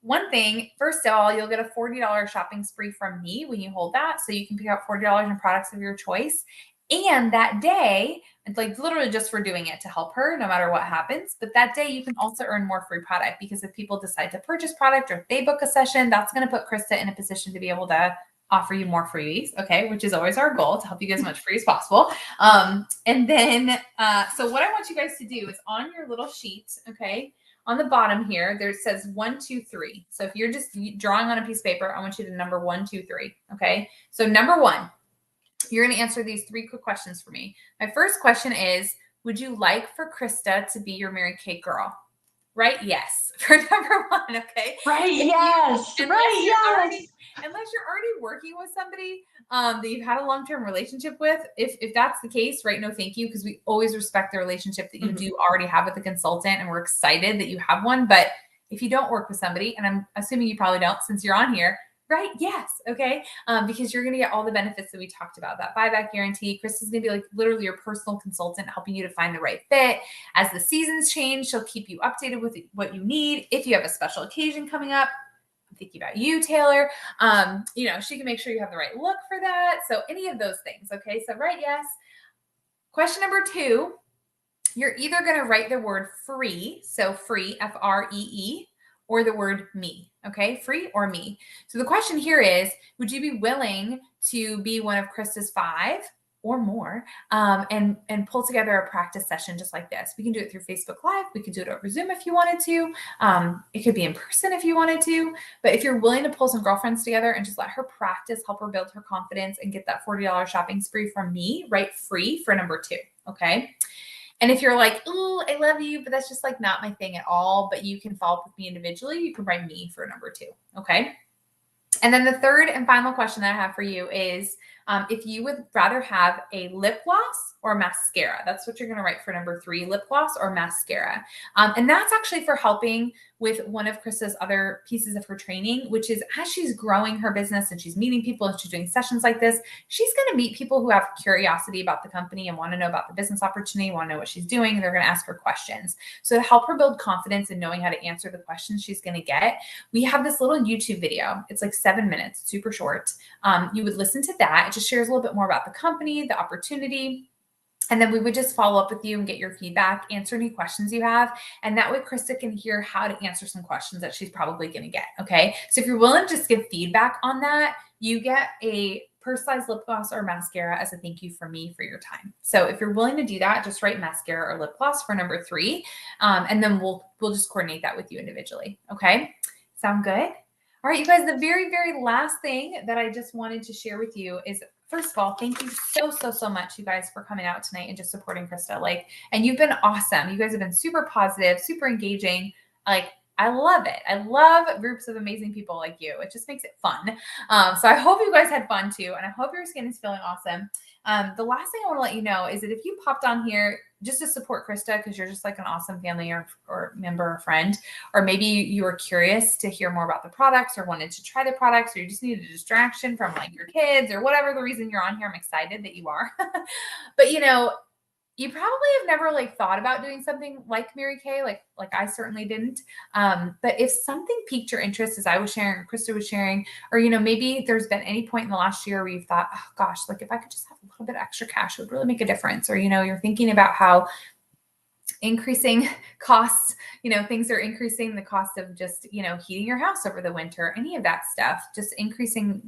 One thing, first of all, you'll get a $40 shopping spree from me when you hold that. So you can pick out $40 in products of your choice. And that day, it's like literally just for doing it to help her no matter what happens. But that day you can also earn more free product, because if people decide to purchase product or if they book a session, that's going to put Krista in a position to be able to offer you more freebies, okay, which is always our goal, to help you get as much free as possible. And then, so what I want you guys to do is on your little sheet, okay, on the bottom here, there says 1, 2, 3. So if you're just drawing on a piece of paper, I want you to number 1, 2, 3, okay? So number 1, you're going to answer these 3 quick questions for me. My first question is, would you like for Krista to be your Mary Kay girl? Right? Yes. For number 1, okay? Right, yes. Unless you're already working with somebody that you've had a long-term relationship with, if that's the case, right? No, thank you. Because we always respect the relationship that you do already have with the consultant, and we're excited that you have one. But if you don't work with somebody, and I'm assuming you probably don't since you're on here, right? Yes. Okay. Because you're going to get all the benefits that we talked about, that buyback guarantee. Krista's going to be like literally your personal consultant, helping you to find the right fit. As the seasons change, she'll keep you updated with what you need. If you have a special occasion coming up, I'm thinking about you, Taylor. She can make sure you have the right look for that. So any of those things. Okay. So right. Yes. Question number 2, you're either going to write the word free. So free, Free, or the word me. Okay. Free or me. So the question here is, would you be willing to be one of Krista's 5 or more, and pull together a practice session just like this? We can do it through Facebook Live. We could do it over Zoom if you wanted to. It could be in person if you wanted to. But if you're willing to pull some girlfriends together and just let her practice, help her build her confidence, and get that $40 shopping spree from me, write free for number 2. Okay. And if you're like, oh, I love you, but that's just like not my thing at all, but you can follow up with me individually, you can write me for number 2. Okay. And then the third and final question that I have for you is, if you would rather have a lip gloss or mascara. That's what you're going to write for number 3, lip gloss or mascara. And that's actually for helping with one of Krista's other pieces of her training, which is as she's growing her business and she's meeting people and she's doing sessions like this, she's going to meet people who have curiosity about the company and want to know about the business opportunity, want to know what she's doing. They're going to ask her questions. So to help her build confidence in knowing how to answer the questions she's going to get, we have this little YouTube video. It's like 7 minutes, super short. You would listen to that. It just shares a little bit more about the company, the opportunity. And then we would just follow up with you and get your feedback, answer any questions you have. And that way Krista can hear how to answer some questions that she's probably going to get. Okay. So if you're willing to just give feedback on that, you get a personalized lip gloss or mascara as a thank you from me for your time. So if you're willing to do that, just write mascara or lip gloss for number 3. And then we'll just coordinate that with you individually. Okay. Sound good? All right, you guys, the very, very last thing that I just wanted to share with you is, first of all, thank you so much, you guys, for coming out tonight and just supporting Krista. And you've been awesome. You guys have been super positive, super engaging. I love it. I love groups of amazing people like you. It just makes it fun. So I hope you guys had fun too. And I hope your skin is feeling awesome. The last thing I want to let you know is that if you popped on here just to support Krista, because you're just like an awesome family or member or friend, or maybe you were curious to hear more about the products or wanted to try the products, or you just needed a distraction from like your kids or whatever the reason you're on here, I'm excited that you are. But you probably have never like thought about doing something like Mary Kay, like I certainly didn't. But if something piqued your interest, as I was sharing, or Krista was sharing, or maybe there's been any point in the last year where you've thought, oh gosh, like if I could just have a little bit of extra cash, it would really make a difference. Or you're thinking about how increasing costs, things are increasing, the cost of just, heating your house over the winter, any of that stuff, just increasing,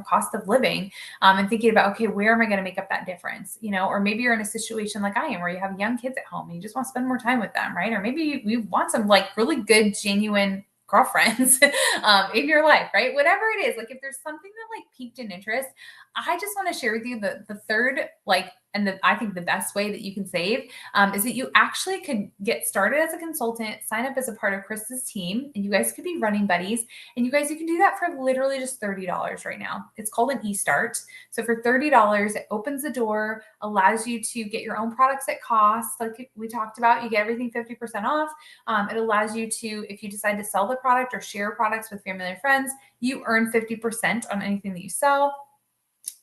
cost of living, and thinking about, okay, where am I going to make up that difference? Or maybe you're in a situation like I am, where you have young kids at home and you just want to spend more time with them, right? Or maybe you want some like really good, genuine girlfriends in your life, right? Whatever it is, like if there's something that like piqued an interest, I just want to share with you the third, I think the best way that you can save is that you actually could get started as a consultant, sign up as a part of Krista's team, and you guys could be running buddies. And you guys, you can do that for literally just $30 right now. It's called an e-start. So for $30, it opens the door, allows you to get your own products at cost. Like we talked about, you get everything 50% off. It allows you to, if you decide to sell the product or share products with family and friends, you earn 50% on anything that you sell.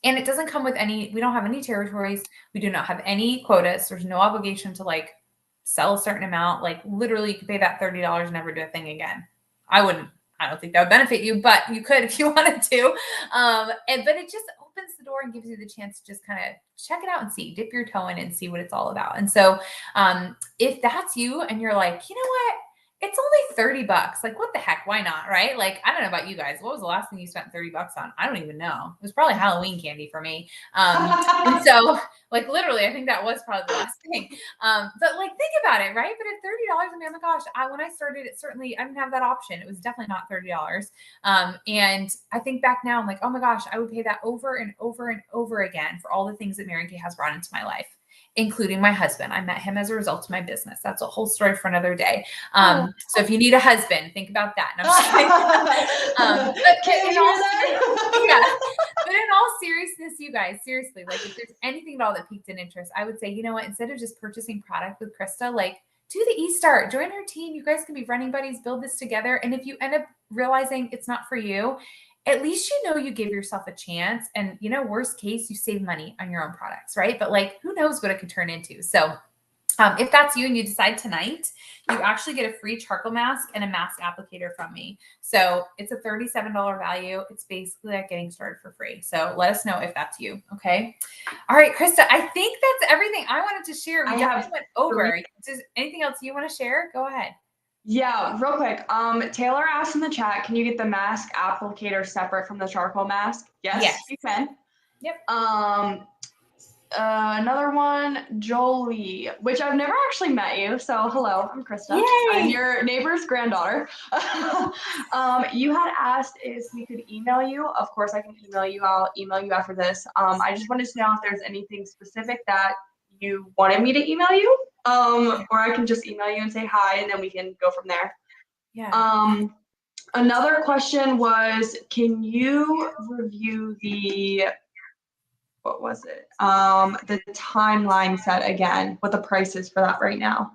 And it doesn't come with we don't have any territories. We do not have any quotas. There's no obligation to like sell a certain amount. Like literally you could pay that $30 and never do a thing again. I don't think that would benefit you, but you could if you wanted to. But it just opens the door and gives you the chance to just kind of check it out and dip your toe in and see what it's all about. And so if that's you and you're like, you know what? It's only $30. Like, what the heck? Why not? Right? Like, I don't know about you guys. What was the last thing you spent $30 on? I don't even know. It was probably Halloween candy for me. And so, like, literally, I think that was probably the last thing. But like, think about it, right? But at $30, I mean, oh my gosh, when I started, it certainly, I didn't have that option. It was definitely not $30. And I think back now, I'm like, oh my gosh, I would pay that over and over and over again for all the things that Mary Kay has brought into my life, including my husband. I met him as a result of my business. That's a whole story for another day. So if you need a husband, think about that. No, I'm just but in all seriousness, you guys, seriously, like if there's anything at all that piqued an interest, I would say, you know what, instead of just purchasing product with Krista, like do the e-start, join her team. You guys can be running buddies, build this together. And if you end up realizing it's not for you, at least you give yourself a chance, and worst case, you save money on your own products, right? But like, who knows what it could turn into? So if that's you and you decide tonight, you actually get a free charcoal mask and a mask applicator from me. So it's a $37 value. It's basically like getting started for free. So let us know if that's you. Okay. All right, Krista, I think that's everything I wanted to share. We definitely went over. Does anything else you want to share? Go ahead. Yeah, real quick. Taylor asked in the chat, can you get the mask applicator separate from the charcoal mask? Yes. You can. Yep. Another one, Jolie, which I've never actually met you. So hello, I'm Krista. Yay. I'm your neighbor's granddaughter. You had asked if we could email you. Of course, I can email you. I'll email you after this. I just wanted to know if there's anything specific that you wanted me to email you, or I can just email you and say hi, and then we can go from there. Yeah. Another question was, can you review what was it? The timeline set again, what the price is for that right now.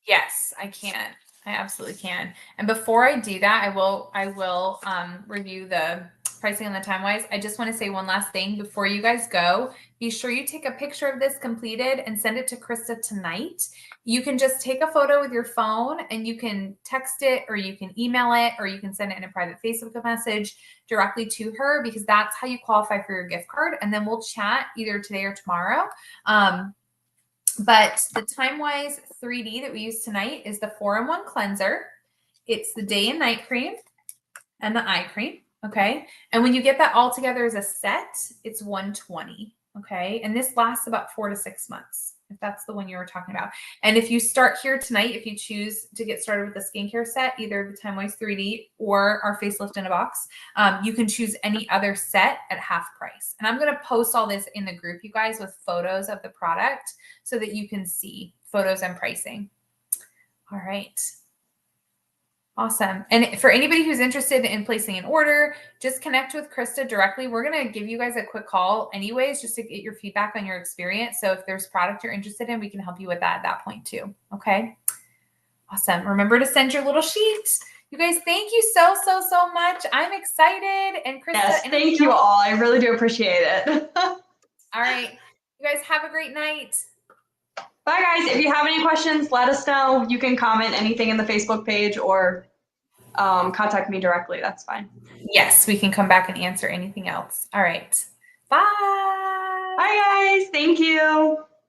Yes, I can. I absolutely can. And before I do that, I will review the pricing on the time wise. I just want to say one last thing before you guys go. Be sure you take a picture of this completed and send it to Krista tonight. You can just take a photo with your phone and you can text it or you can email it or you can send it in a private Facebook message directly to her, because that's how you qualify for your gift card. And then we'll chat either today or tomorrow. But the Time-Wise 3D that we use tonight is the 4-in-1 cleanser. It's the day and night cream and the eye cream. Okay. And when you get that all together as a set, it's $120. Okay. And this lasts about 4 to 6 months, if that's the one you were talking about. And if you start here tonight, if you choose to get started with the skincare set, either the Time-Wise 3D or our facelift in a box, you can choose any other set at half price. And I'm going to post all this in the group, you guys, with photos of the product so that you can see photos and pricing. All right. Awesome. And for anybody who's interested in placing an order, just connect with Krista directly. We're going to give you guys a quick call anyways, just to get your feedback on your experience. So if there's product you're interested in, we can help you with that at that point too. Okay. Awesome. Remember to send your little sheet. You guys, thank you so much. I'm excited. And Krista. Yes, thank you all. I really do appreciate it. All right. You guys have a great night. Bye, guys. If you have any questions, let us know. You can comment anything in the Facebook page or contact me directly. That's fine. Yes, we can come back and answer anything else. All right. Bye. Bye, guys. Thank you.